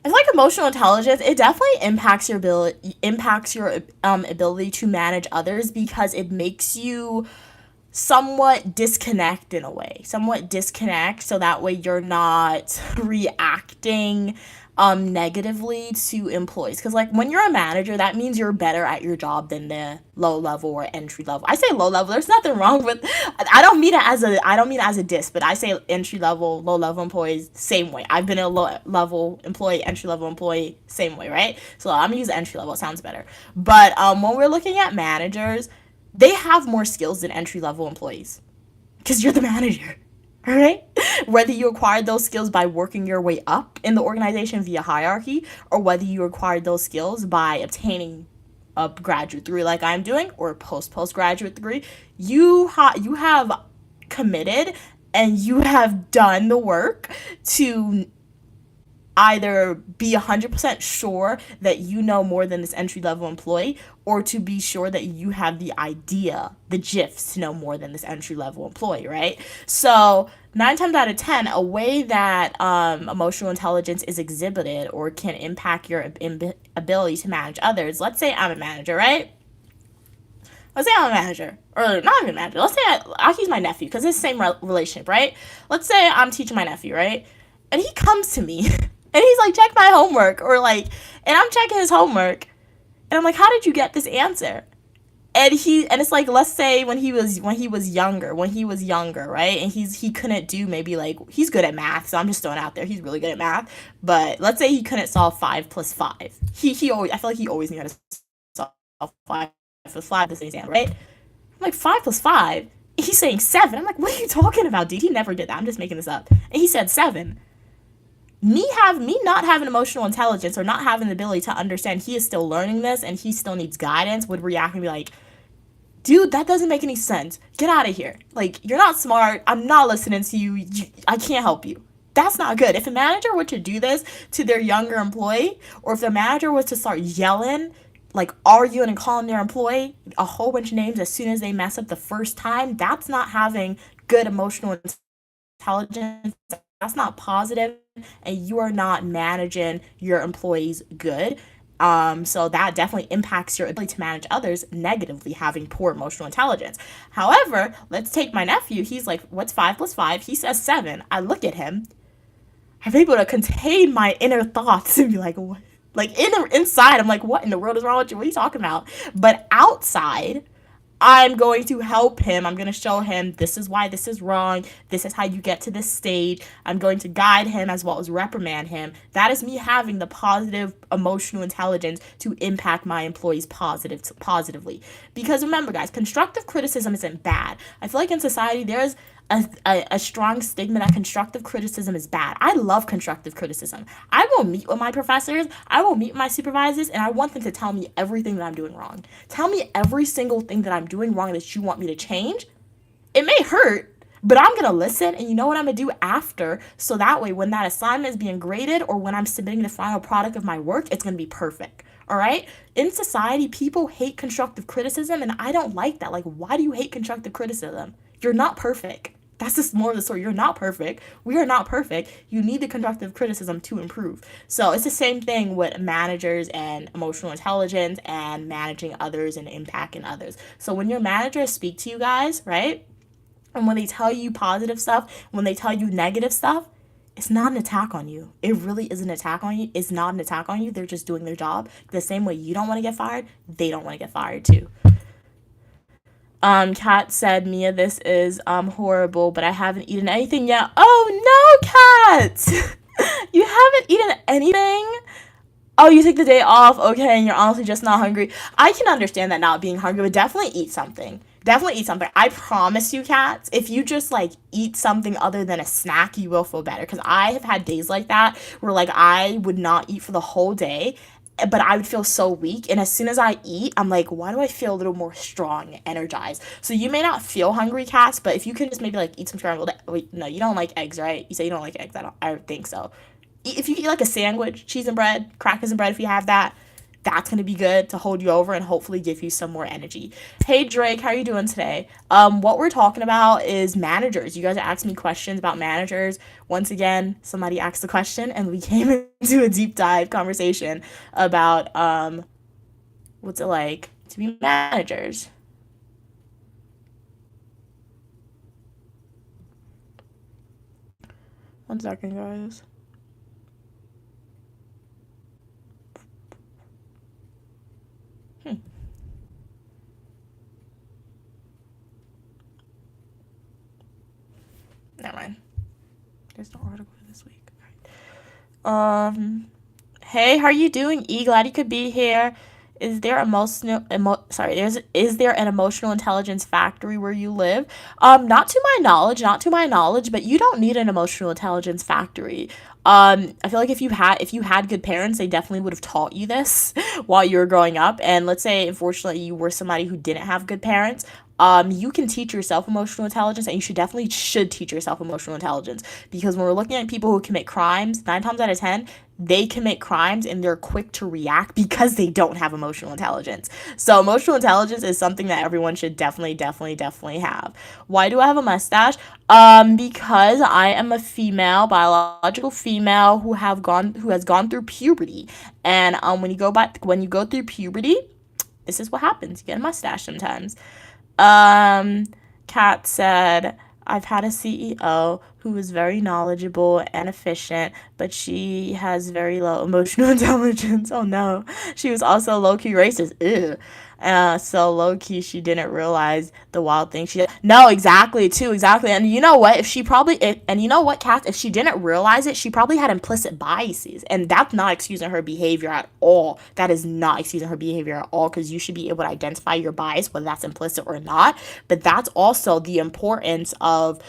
feel like emotional intelligence, it definitely impacts your ability to manage others, because it makes you somewhat disconnect in a way. So that way you're not reacting negatively to employees, because like when you're a manager, that means you're better at your job than the low level or entry level. I say low level, there's nothing wrong with, I don't mean it as a diss, but I say entry level, low level employees, same way. I've been a low level employee, entry level employee, same way, right? So I'm gonna use entry level, it sounds better. But when we're looking at managers, they have more skills than entry level employees, because you're the manager. All right? Whether you acquired those skills by working your way up in the organization via hierarchy, or whether you acquired those skills by obtaining a graduate degree like I'm doing, or a postgraduate degree, you have committed and you have done the work to either be 100% sure that you know more than this entry-level employee, or to be sure that you have the idea, the gifs to know more than this entry-level employee, right? So 9 times out of 10, a way that emotional intelligence is exhibited or can impact your ability to manage others. Let's say I'm a manager, right? Let's say I'm a manager, or not even a manager. Let's say I'll use my nephew, because it's the same relationship, right? Let's say I'm teaching my nephew, right? And he comes to me and he's like, check my homework, or like, and I'm checking his homework, and I'm like, how did you get this answer? And it's like, let's say when he was younger, right? And he couldn't do, maybe like, he's good at math, so I'm just throwing out there, he's really good at math. But let's say he couldn't solve 5 plus 5. He always, I feel like he always knew how to solve 5 plus 5 this exam, right? I'm like, 5 plus 5? He's saying 7. I'm like, what are you talking about, dude? He never did that. I'm just making this up. And he said 7. Me not having emotional intelligence, or not having the ability to understand he is still learning this and he still needs guidance, would react and be like, dude, that doesn't make any sense. Get out of here. Like, you're not smart. I'm not listening to you. I can't help you. That's not good. If a manager were to do this to their younger employee, or if the manager was to start yelling, like arguing and calling their employee a whole bunch of names as soon as they mess up the first time, that's not having good emotional intelligence. That's not positive, and you are not managing your employees good. So that definitely impacts your ability to manage others negatively, having poor emotional intelligence. However, let's take my nephew. He's like, what's 5 plus 5? He says 7. I look at him. I'm able to contain my inner thoughts and be like, what? Like inside, I'm like, what in the world is wrong with you? What are you talking about? But outside, I'm going to help him. I'm going to show him, this is why this is wrong. This is how you get to this stage. I'm going to guide him as well as reprimand him. That is me having the positive emotional intelligence to impact my employees positively. Because remember, guys, constructive criticism isn't bad. I feel like in society, there's a strong stigma that constructive criticism is bad. I love constructive criticism. I will meet with my professors, I will meet with my supervisors, and I want them to tell me everything that I'm doing wrong. Tell me every single thing that I'm doing wrong that you want me to change. It may hurt, but I'm going to listen, and you know what I'm going to do after, so that way when that assignment is being graded or when I'm submitting the final product of my work, it's going to be perfect. All right? In society, people hate constructive criticism, and I don't like that. Like, why do you hate constructive criticism? You're not perfect. That's just more of the story. You're not perfect. We are not perfect. You need the constructive criticism to improve. So it's the same thing with managers and emotional intelligence and managing others and impacting others. So when your managers speak to you guys, right? And when they tell you positive stuff, when they tell you negative stuff, it's not an attack on you. It really is an attack on you. It's not an attack on you. They're just doing their job. The same way you don't want to get fired, they don't want to get fired too. Kat said, Mia, this is horrible, but I haven't eaten anything yet. Oh no, Kat! You haven't eaten anything? Oh, you take the day off, okay, and you're honestly just not hungry. I can understand that, not being hungry, but definitely eat something. Definitely eat something. I promise you, cats, if you just like eat something other than a snack, you will feel better. Because I have had days like that where like I would not eat for the whole day, but I would feel so weak. And as soon as I eat, I'm like, why do I feel a little more strong and energized? So you may not feel hungry, cats, but if you can just maybe like eat some scrambled wait, no, you don't like eggs, right? You say you don't like eggs. I don't think so. If you eat like a sandwich, cheese and bread, crackers and bread, if you have that, that's going to be good to hold you over and hopefully give you some more energy. Hey Drake, how are you doing today? What we're talking about is managers. You guys are asking me questions about managers. Once again, somebody asked the question and we came into a deep dive conversation about what's it like to be managers. One second, guys. Never mind. There's no article for this week. All right. Hey, how are you doing, E? Glad you could be here. Is there is there an emotional intelligence factory where you live? Not to my knowledge, but you don't need an emotional intelligence factory. I feel like if you had good parents, they definitely would have taught you this while you were growing up. And let's say, unfortunately, you were somebody who didn't have good parents. You can teach yourself emotional intelligence, and you should teach yourself emotional intelligence, because when we're looking at people who commit crimes, 9 times out of 10, they commit crimes and they're quick to react because they don't have emotional intelligence. So emotional intelligence is something that everyone should definitely have. Why do I have a mustache? Because I am a female, biological female who has gone through puberty, and when you go through puberty, this is what happens. You get a mustache sometimes. Kat said, I've had a CEO who was very knowledgeable and efficient, but she has very low emotional intelligence. Oh no. She was also low-key racist. Ew. So low-key, she didn't realize the wild thing she did. No, exactly, too, exactly. And you know what? And you know what, Kat? If she didn't realize it, she probably had implicit biases. And that's not excusing her behavior at all. That is not excusing her behavior at all, because you should be able to identify your bias, whether that's implicit or not. But that's also the importance of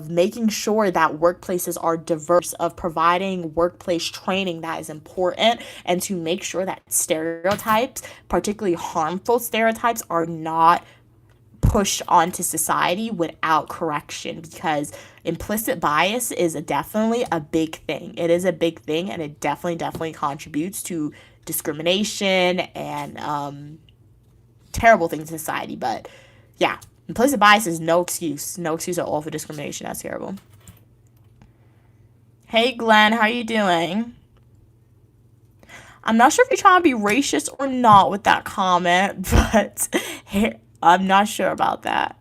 making sure that workplaces are diverse, of providing workplace training that is important, and to make sure that stereotypes, particularly harmful stereotypes, are not pushed onto society without correction, because implicit bias is definitely a big thing. It is a big thing, and it definitely contributes to discrimination and terrible things in society. But yeah, implicit bias is no excuse at all for discrimination. That's terrible. Hey Glenn, how are you doing? I'm not sure if you're trying to be racist or not with that comment, but I'm not sure about that.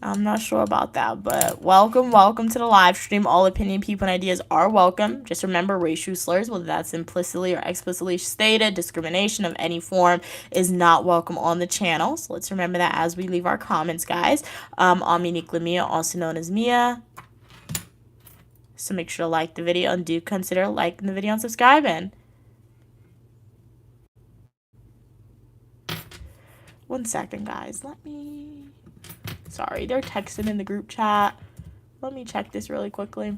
But welcome to the live stream. All opinion, people, and ideas are welcome. Just remember, racial slurs, whether that's implicitly or explicitly stated, discrimination of any form is not welcome on the channel. So let's remember that as we leave our comments, guys. I'm Unique Lamia, also known as Mia. So make sure to like the video, and do consider liking the video and subscribing. One second, guys. Let me Sorry, they're texting in the group chat. Let me check this really quickly.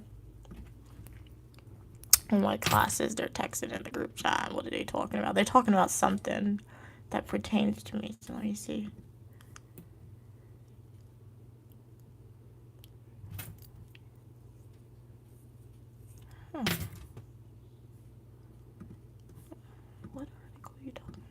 In what classes they're texting in the group chat? What are they talking about? They're talking about something that pertains to me. So let me see. Huh. What article are you talking about?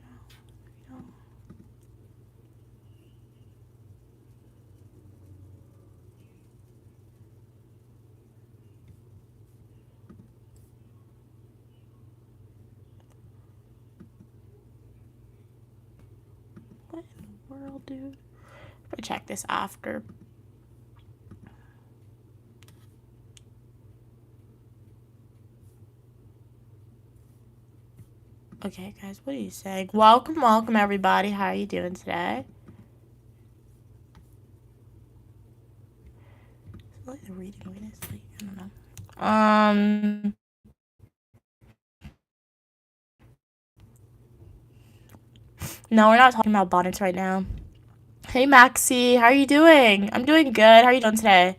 What in the world, dude? I'll check this after. Okay, guys, what are you saying? Welcome, everybody. How are you doing today? Like the reading weight is like, I don't know. No, we're not talking about bonnets right now. Hey, Maxie, how are you doing? I'm doing good. How are you doing today?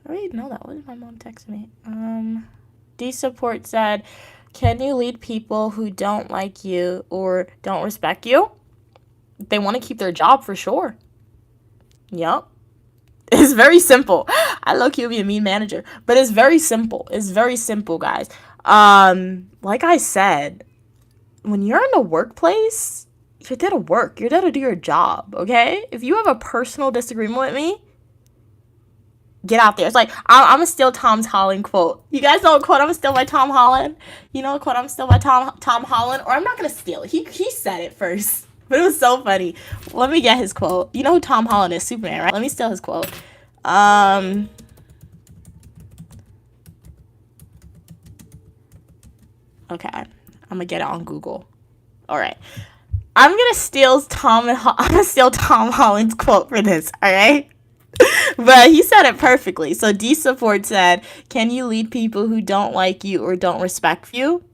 I already know that. What did my mom text me? D-Support said, can you lead people who don't like you or don't respect you? They want to keep their job for sure. Yep. It's very simple. I low-key be a mean manager, but it's very simple. It's very simple, guys. Like I said, when you're in a workplace, you're there to work. You're there to do your job, okay? If you have a personal disagreement with me, get out there. It's like, I'm gonna steal Tom Holland quote. You guys know what quote I'm gonna steal by Tom Holland? You know what quote I'm gonna steal by Tom Holland? Or I'm not gonna steal it. He said it first. But it was so funny. Let me get his quote. You know who Tom Holland is? Superman, right? Let me steal his quote. Okay. I'm gonna get it on Google. Alright. I'm gonna steal Tom Holland's quote for this, alright? But he said it perfectly. So D-Support said, can you lead people who don't like you or don't respect you?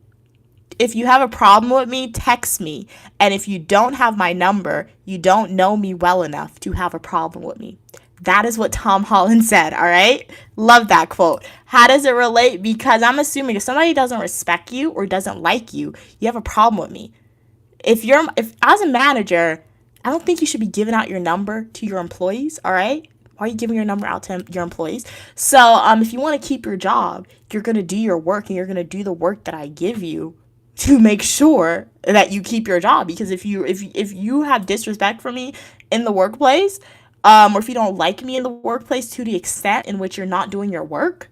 If you have a problem with me, text me. And if you don't have my number, you don't know me well enough to have a problem with me. That is what Tom Holland said, all right? Love that quote. How does it relate? Because I'm assuming if somebody doesn't respect you or doesn't like you, you have a problem with me. If as a manager, I don't think you should be giving out your number to your employees, all right? Why are you giving your number out to your employees? So if you want to keep your job, you're going to do your work and you're going to do the work that I give you to make sure that you keep your job. Because if you have disrespect for me in the workplace, or if you don't like me in the workplace to the extent in which you're not doing your work,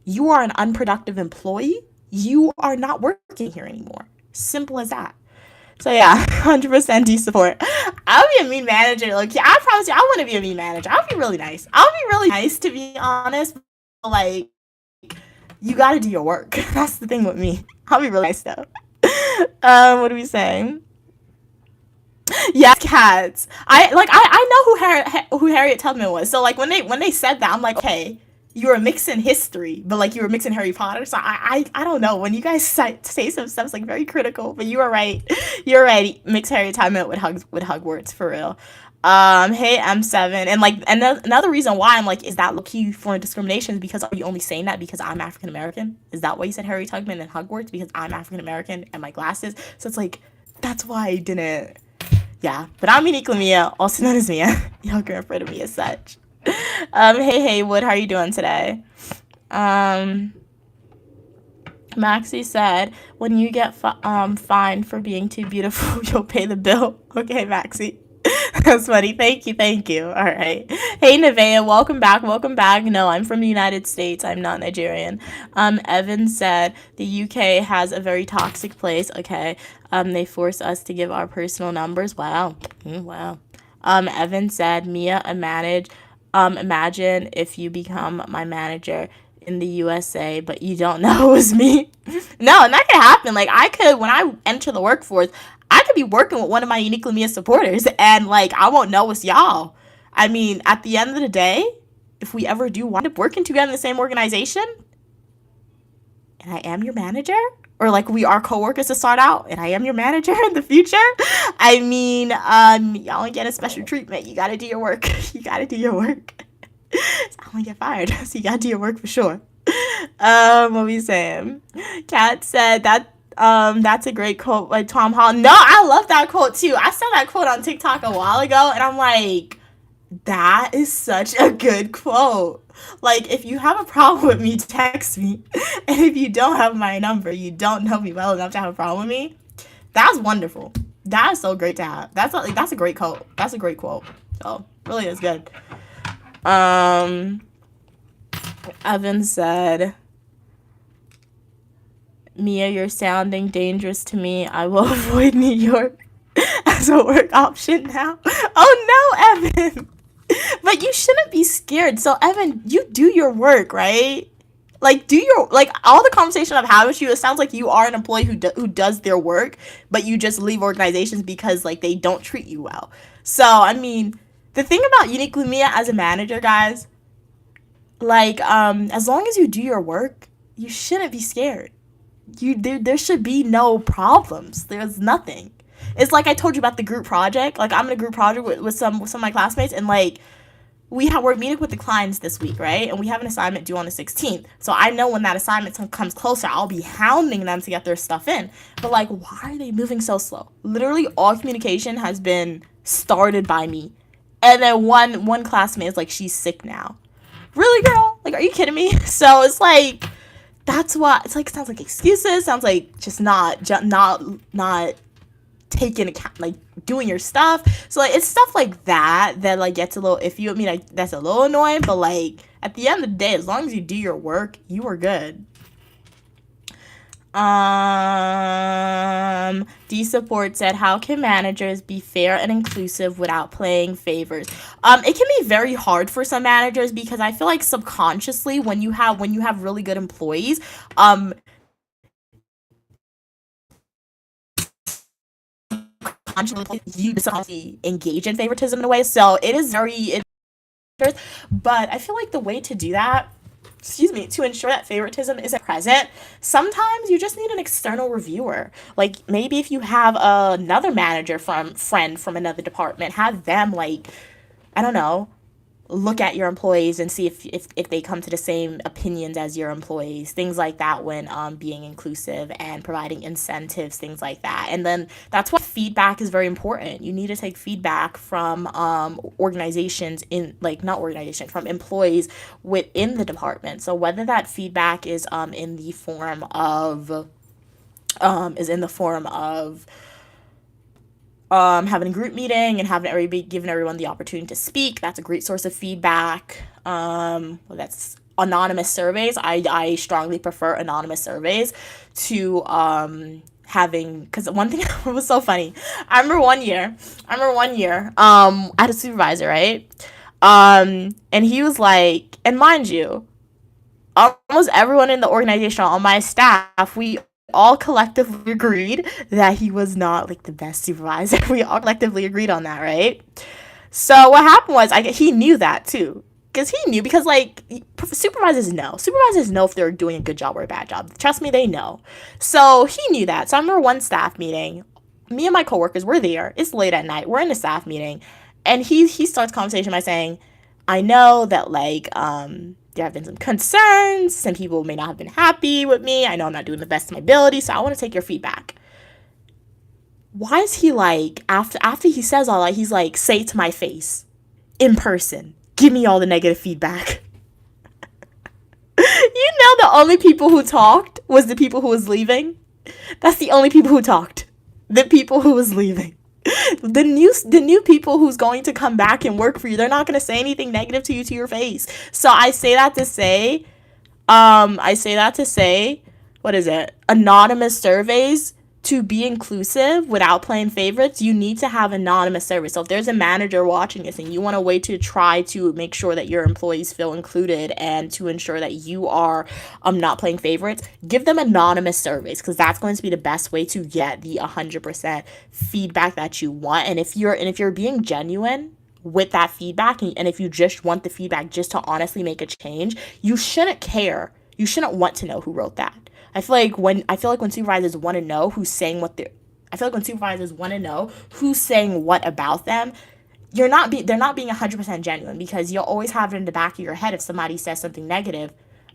you are an unproductive employee. You are not working here anymore. Simple as that. So yeah, 100% D-Support. I'll be a mean manager. Like, I promise you, I want to be a mean manager. I'll be really nice. I'll be really nice, to be honest. But, like, you got to do your work. That's the thing with me. I'll be really nice though. What are we saying? Yes, cats. I know who Harriet Tubman was. So like when they said that, I'm like, okay, you were mixing history, but like you were mixing Harry Potter. So I don't know. When you guys say some stuff, it's like very critical. But you are right. You're right. Mix Harriet Tubman with Hogwarts for real. Hey M7, and like another reason why I'm like, is that low-key foreign discrimination? Is because are you only saying that because I'm African American? Is that why you said Harry Tubman and Hogwarts? Because I'm African American and my glasses? So it's like, that's why I didn't. Yeah, but I'm uniquely Mia, also known as Mia. Y'all can refer to me as such. Hey Wood, how are you doing today? Maxie said, when you get fined for being too beautiful, you'll pay the bill. Okay, Maxie. That's funny. Thank you. All right. Hey, Nevaeh, welcome back. No, I'm from the United States. I'm not Nigerian. Evan said, the UK has a very toxic place. Okay. They force us to give our personal numbers. Wow. Wow. Evan said, Mia, imagine if you become my manager in the USA, but you don't know it was me. No, and that could happen. Like, when I enter the workforce, I could be working with one of my Uniquely Mia supporters, and like, I won't know it's y'all. I mean, at the end of the day, if we ever do wind up working together in the same organization, and I am your manager, or like we are coworkers to start out, and I am your manager in the future, I mean, y'all ain't getting special treatment. You gotta do your work. You gotta do your work. So I don't get fired, so you gotta do your work for sure. What we saying? Kat said that that's a great quote by Tom Holland. No, I love that quote too. I saw that quote on TikTok a while ago, and I'm like, that is such a good quote. Like, if you have a problem with me, text me. And if you don't have my number, you don't know me well enough to have a problem with me. That's wonderful. That is so great to have. That's a great quote. That's a great quote. So, really is good. Evan said, Mia, you're sounding dangerous to me. I will avoid New York as a work option now. Oh no, Evan. But you shouldn't be scared. So, Evan, you do your work, right? Like, all the conversation I've had with you, it sounds like you are an employee who does their work, but you just leave organizations because, like, they don't treat you well. So, I mean, the thing about Uniquely Mia as a manager, guys, like, as long as you do your work, you shouldn't be scared. There should be no problems. There's nothing. It's like I told you about the group project. Like, I'm in a group project with some of my classmates, and like we're meeting with the clients this week, right? And we have an assignment due on the 16th. So I know when that assignment comes closer, I'll be hounding them to get their stuff in. But like, why are they moving so slow? Literally, all communication has been started by me, and then one classmate is like, she's sick now. Really, girl? Like, are you kidding me? So it's like, that's why it's like, it sounds like excuses. Sounds like just not taking account, like doing your stuff. So like, it's stuff like that like gets a little iffy. I mean, like, that's a little annoying, but like at the end of the day, as long as you do your work, you are good. D Support said, how can managers be fair and inclusive without playing favors? It can be very hard for some managers, because I feel like subconsciously when you have really good employees, you subconsciously engage in favoritism in a way. So it is but I feel like the way to do that, to ensure that favoritism isn't present, sometimes you just need an external reviewer. Like, maybe if you have another manager friend from another department, have them, like, I don't know, look at your employees and see if they come to the same opinions as your employees, things like that, when being inclusive and providing incentives, things like that. And then that's why feedback is very important. You need to take feedback from organizations from employees within the department. So whether that feedback is in the form of having a group meeting and giving everyone the opportunity to speak. That's a great source of feedback. That's anonymous surveys. I strongly prefer anonymous surveys to having, because one thing was so funny. I remember one year, I had a supervisor, right? And he was like, and mind you, almost everyone in the organization, on my staff, we all collectively agreed that he was not like the best supervisor. We all collectively agreed on that, right? So what happened was, he knew that too, because like supervisors know if they're doing a good job or a bad job. Trust me, they know. So he knew that. So I remember one staff meeting, me and my coworkers were there. It's late at night. We're in a staff meeting, and he starts conversation by saying, I know that like there have been some concerns. Some people may not have been happy with me. I know I'm not doing the best of my ability, so I want to take your feedback. Why is he like, after he says all that, he's like, say it to my face, in person, give me all the negative feedback. You know, the only people who talked was the people who was leaving. That's the only people who talked. The people who was leaving. The new people who's going to come back and work for you, they're not going to say anything negative to you to your face. So I say that to say, what is it? Anonymous surveys, to be inclusive without playing favorites, you need to have anonymous surveys. So if there's a manager watching this and you want a way to try to make sure that your employees feel included and to ensure that you are not playing favorites, give them anonymous surveys, because that's going to be the best way to get the 100% feedback that you want. And if you're being genuine with that feedback, and if you just want the feedback just to honestly make a change, you shouldn't care. You shouldn't want to know who wrote that. I feel like when supervisors want to know who's saying what they're I feel like when supervisors want to know who's saying what about them, they're not being 100% genuine, because you'll always have it in the back of your head if somebody says something negative.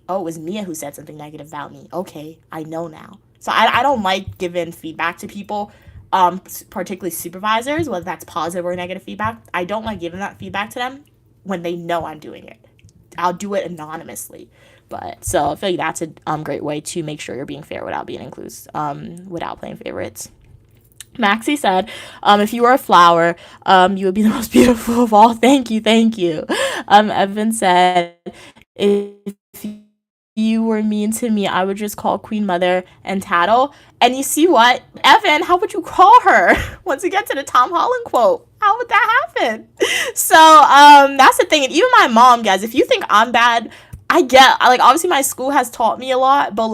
Oh, it was Mia who said something negative about me. Okay, I know now. So I don't like giving feedback to people, particularly supervisors, whether that's positive or negative feedback. I don't like giving that feedback to them when they know I'm doing it. I'll do it anonymously. But so I feel like that's a great way to make sure you're being fair without being inclusive, without playing favorites. Maxie said, if you were a flower, you would be the most beautiful of all. Thank you, thank you. Evan said, if you were mean to me, I would just call Queen Mother and tattle. And you see what? Evan, how would you call her? Once we get to the Tom Holland quote, how would that happen? So, that's the thing. And even my mom, guys, if you think I'm bad, obviously my school has taught me a lot, but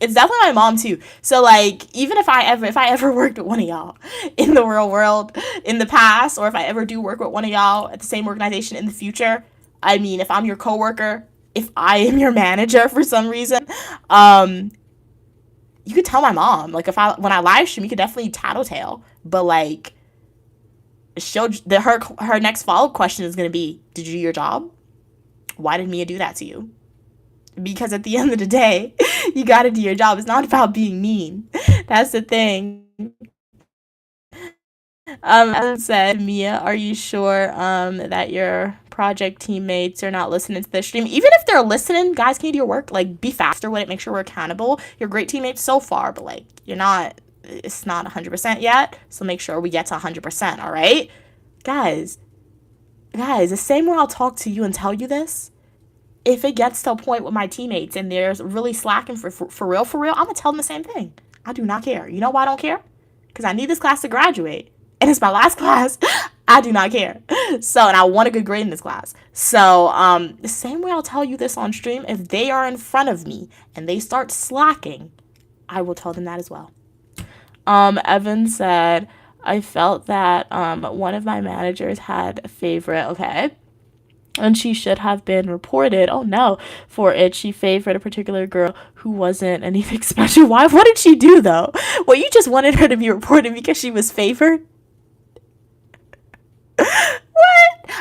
it's definitely my mom too. So even if I ever worked with one of y'all in the real world in the past, or if I ever do work with one of y'all at the same organization in the future, I mean, if I'm your coworker, if I am your manager for some reason, you could tell my mom. When I live stream, you could definitely tattletale, but her next follow-up question is gonna be, did you do your job? Why did Mia do that to you? Because at the end of the day, you gotta do your job. It's not about being mean. That's the thing. As said, Mia, are you sure that your project teammates are not listening to the stream? Even if they're listening, guys, can you do your work? Be faster with it. Make sure we're accountable. You're great teammates so far, but you're not. It's not 100% yet. So make sure we get to 100%. All right, guys, the same way I'll talk to you and tell you this, if it gets to a point with my teammates and they're really slacking for real, I'm gonna tell them the same thing. I do not care. You know why I don't care? Because I need this class to graduate, and it's my last class. I do not care. So, and I want a good grade in this class. So, the same way I'll tell you this on stream, if they are in front of me and they start slacking, I will tell them that as well. Evan said, I felt that one of my managers had a favorite, okay, and she should have been reported, oh no, for it. She favored a particular girl who wasn't anything special. Why? What did she do though? Well, you just wanted her to be reported because she was favored? What?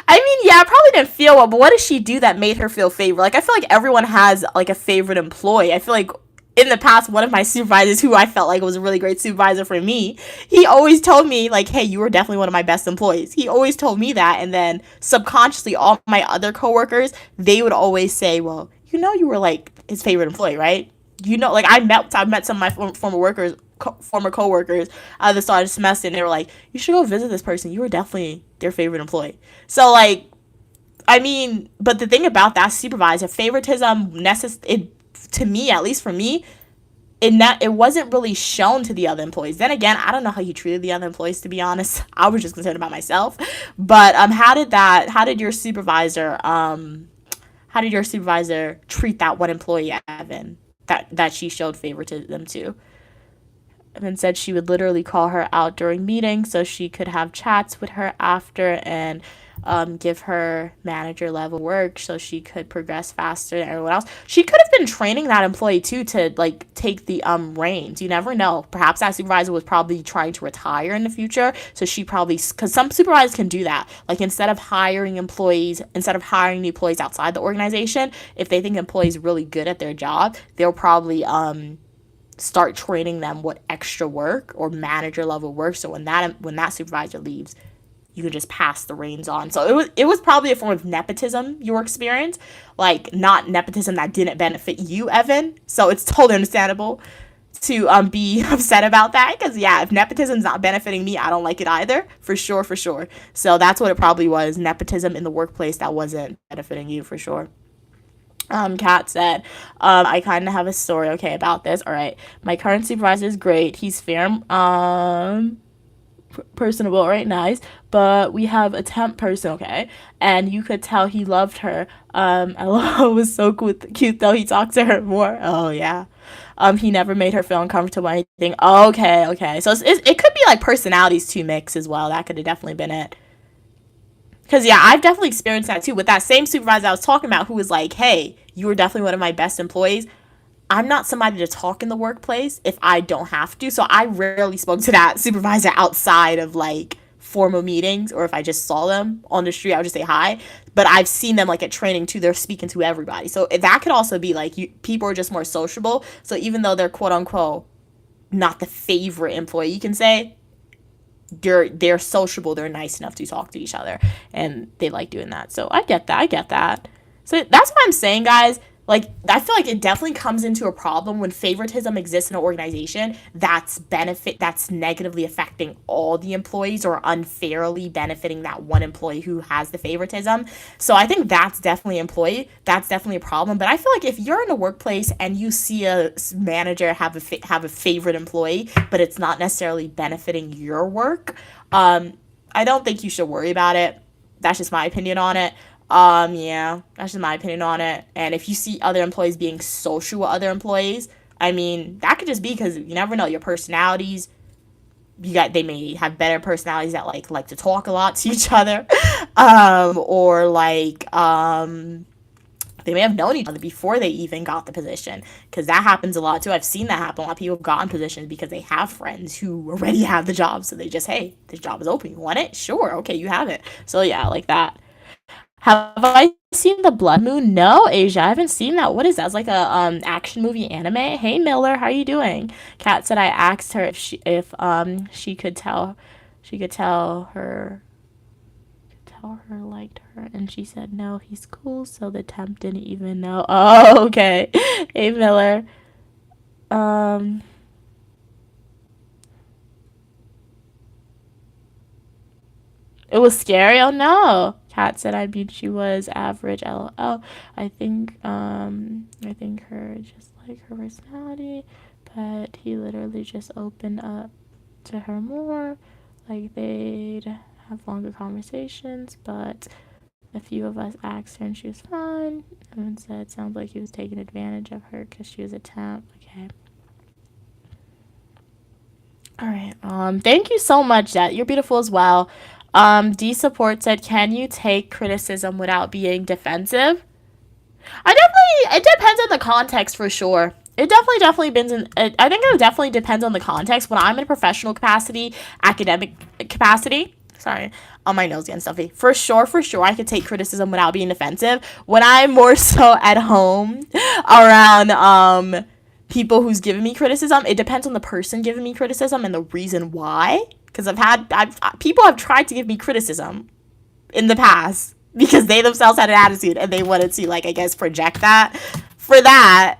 I mean, yeah, I probably didn't feel well, but what did she do that made her feel favored? I feel like everyone has a favorite employee. I feel like in the past, one of my supervisors, who I felt like was a really great supervisor for me, he always told me hey, you were definitely one of my best employees. He always told me that. And then subconsciously, all my other coworkers, they would always say, well, you were his favorite employee, right? I've met some of my former coworkers at the start of the semester, and they were like, you should go visit this person. You were definitely their favorite employee. So I mean, but the thing about that supervisor, favoritism, to me, at least for me, it wasn't really shown to the other employees. Then again, I don't know how you treated the other employees, to be honest. I was just concerned about myself. But how did your supervisor treat that one employee, Evan, that she showed favoritism to? Evan said she would literally call her out during meetings so she could have chats with her after, and give her manager level work so she could progress faster than everyone else. She could have been training that employee too to take the reins. You never know. Perhaps that supervisor was probably trying to retire in the future, so she probably, because some supervisors can do that. Instead of hiring the employees outside the organization, if they think employees really good at their job, they'll probably start training them what extra work or manager level work, so when that supervisor leaves, you can just pass the reins on. So it was probably a form of nepotism, your experience, not nepotism that didn't benefit you, Evan. So it's totally understandable to be upset about that, because yeah, if nepotism's not benefiting me, I don't like it either, for sure. So that's what it probably was, nepotism in the workplace that wasn't benefiting you, for sure. Kat said, I kind of have a story, okay, about this. All right, my current supervisor is great. He's fair, personable, right, nice, but we have a temp person, okay, and you could tell he loved her. LOL was so cute though. He talked to her more. Oh yeah. He never made her feel uncomfortable or anything. Okay, so it could be personalities too mix as well. That could have definitely been it. Because yeah, I've definitely experienced that too with that same supervisor I was talking about, who was hey, you were definitely one of my best employees. I'm not somebody to talk in the workplace if I don't have to. So I rarely spoke to that supervisor outside of like formal meetings, or if I just saw them on the street, I would just say hi. But I've seen them like at training too. They're speaking to everybody. So that could also be like people are just more sociable. So even though they're quote unquote not the favorite employee, you can say they're sociable. They're nice enough to talk to each other, and they like doing that. So I get that. I get that. So that's what I'm saying, guys. Like, I feel like it definitely comes into a problem when favoritism exists in an organization that's negatively affecting all the employees, or unfairly benefiting that one employee who has the favoritism. So I think that's definitely a problem. But I feel like if you're in a workplace and you see a manager have a favorite employee, but it's not necessarily benefiting your work, I don't think you should worry about it. That's just my opinion on it. Yeah, that's just my opinion on it. And if you see other employees being social with other employees, I mean, that could just be because you never know, your personalities. They may have better personalities that like to talk a lot to each other, or they may have known each other before they even got the position, because that happens a lot too. I've seen that happen. A lot of people have gotten positions because they have friends who already have the job, so they just, hey, this job is open, you want it? Sure, okay, you have it. So yeah, like that. Have I seen the Blood Moon? No, Asia, I haven't seen that. What is that? It's like a action movie anime. Hey Miller, how are you doing? Kat said I asked her if she could tell her liked her, and she said no, he's cool. So the temp didn't even know. Oh, okay. Hey Miller. Um it was scary. Oh no. Kat said, I mean, she was average. LOL. I think her just like her personality, but he literally just opened up to her more. Like they'd have longer conversations, but a few of us asked her and she was fine. And said, sounds like he was taking advantage of her because she was a temp. Okay. All right. Thank you so much, Jet. You're beautiful as well. D Support said, can you take criticism without being defensive? It depends on the context for sure. It definitely depends. I think it definitely depends on the context. When I'm in a professional capacity, academic capacity, sorry, on my nose again, stuffy. For sure, I could take criticism without being defensive. When I'm more so at home around people who's giving me criticism, it depends on the person giving me criticism and the reason why. Because people have tried to give me criticism in the past because they themselves had an attitude and they wanted to, like, I guess, project that. For that,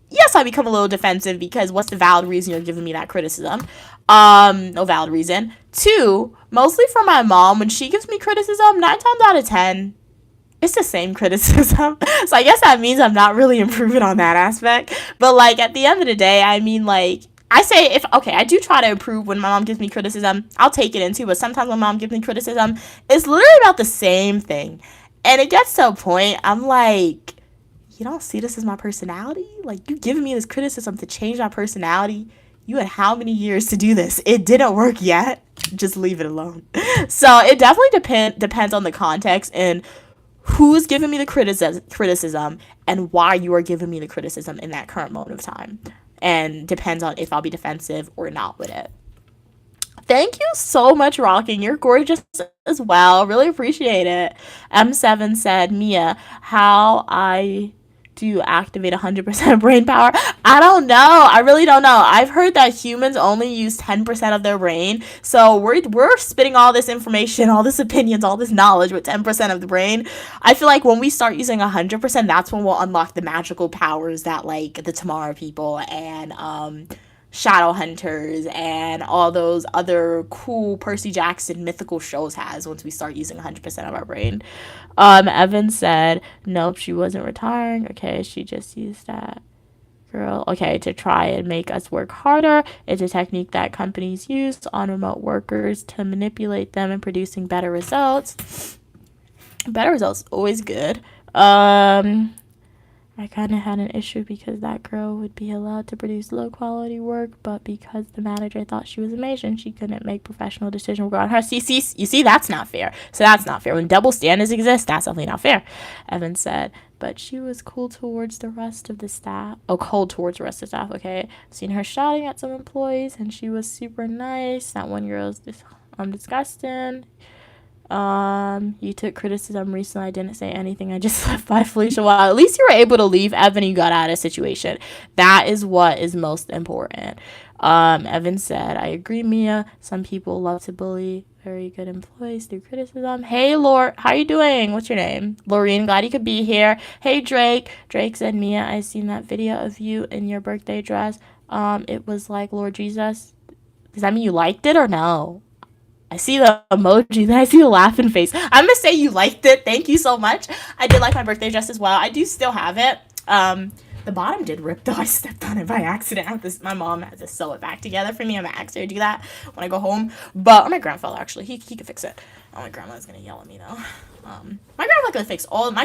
yes, I become a little defensive because what's the valid reason you're giving me that criticism? No valid reason. Two, mostly for my mom, when she gives me criticism, 9 times out of 10, it's the same criticism. So I guess that means I'm not really improving on that aspect. But, like, at the end of the day, I mean, like, I say I do try to improve when my mom gives me criticism. I'll take it into, but sometimes when mom gives me criticism, it's literally about the same thing. And it gets to a point, I'm like, you don't see this as my personality? Like, you giving me this criticism to change my personality? You had how many years to do this? It didn't work yet. Just leave it alone. So it definitely depends on the context and who's giving me the criticism and why you are giving me the criticism in that current moment of time. And depends on if I'll be defensive or not with it. Thank you so much, Rocking. You're gorgeous as well. Really appreciate it. M7 said, Mia, how I do activate 100% brain power? I don't know. I really don't know. I've heard that humans only use 10% of their brain. So we're spitting all this information, all this opinions, all this knowledge with 10% of the brain. I feel like when we start using 100%, that's when we'll unlock the magical powers that, like, the Tomorrow People and Shadow Hunters and all those other cool Percy Jackson mythical shows has once we start using 100% of our brain. Evan said, nope, she wasn't retiring. Okay, she just used that. Girl, okay, to try and make us work harder. It's a technique that companies use on remote workers to manipulate them and producing better results. Better results, always good. I kind of had an issue because that girl would be allowed to produce low quality work, but because the manager thought she was amazing, she couldn't make professional decisions regarding her. You see, that's not fair. So that's not fair. When double standards exist, that's definitely not fair, Evan said. But she was cool towards the rest of the staff. Oh, cold towards the rest of the staff, okay. I've seen her shouting at some employees, and she was super nice. That one girl is disgusting. You took criticism recently. I didn't say anything. I just left by Felicia. Well, at least you were able to leave, Evan. You got out of a situation. That is what is most important. Evan said, I agree, Mia. Some people love to bully very good employees through criticism. Hey, Laura, how you doing? What's your name? Laureen, glad you could be here. Hey, Drake. Drake said, Mia, I seen that video of you in your birthday dress. It was like Lord Jesus. Does that mean you liked it or no? I see the emoji, then I see the laughing face. I'm gonna say you liked it. Thank you so much. I did like my birthday dress as well. I do still have it. The bottom did rip though. I stepped on it by accident. My mom had to sew it back together for me. I'm gonna ask her to do that when I go home. But my grandfather actually, he could fix it. Oh, my grandma's gonna yell at me though. My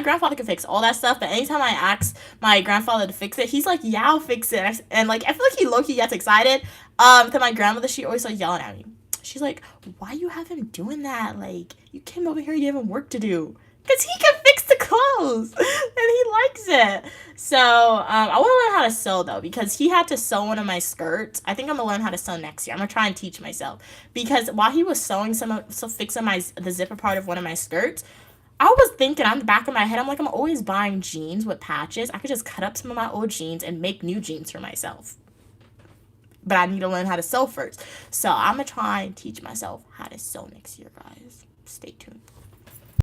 grandfather can fix all that stuff, but anytime I ask my grandfather to fix it, he's like, yeah, I'll fix it. And like I feel like he low-key gets excited. To my grandmother, she always like yelling at me. She's like, why you have him doing that? Like, you came over here, you have work to do. Because he can fix the clothes. And he likes it. So, I want to learn how to sew, though. Because he had to sew one of my skirts. I think I'm going to learn how to sew next year. I'm going to try and teach myself. Because while he was fixing the zipper part of one of my skirts, I was thinking on the back of my head, I'm like, I'm always buying jeans with patches. I could just cut up some of my old jeans and make new jeans for myself. But I need to learn how to sew first. So I'm going to try and teach myself how to sew next year, guys. Stay tuned.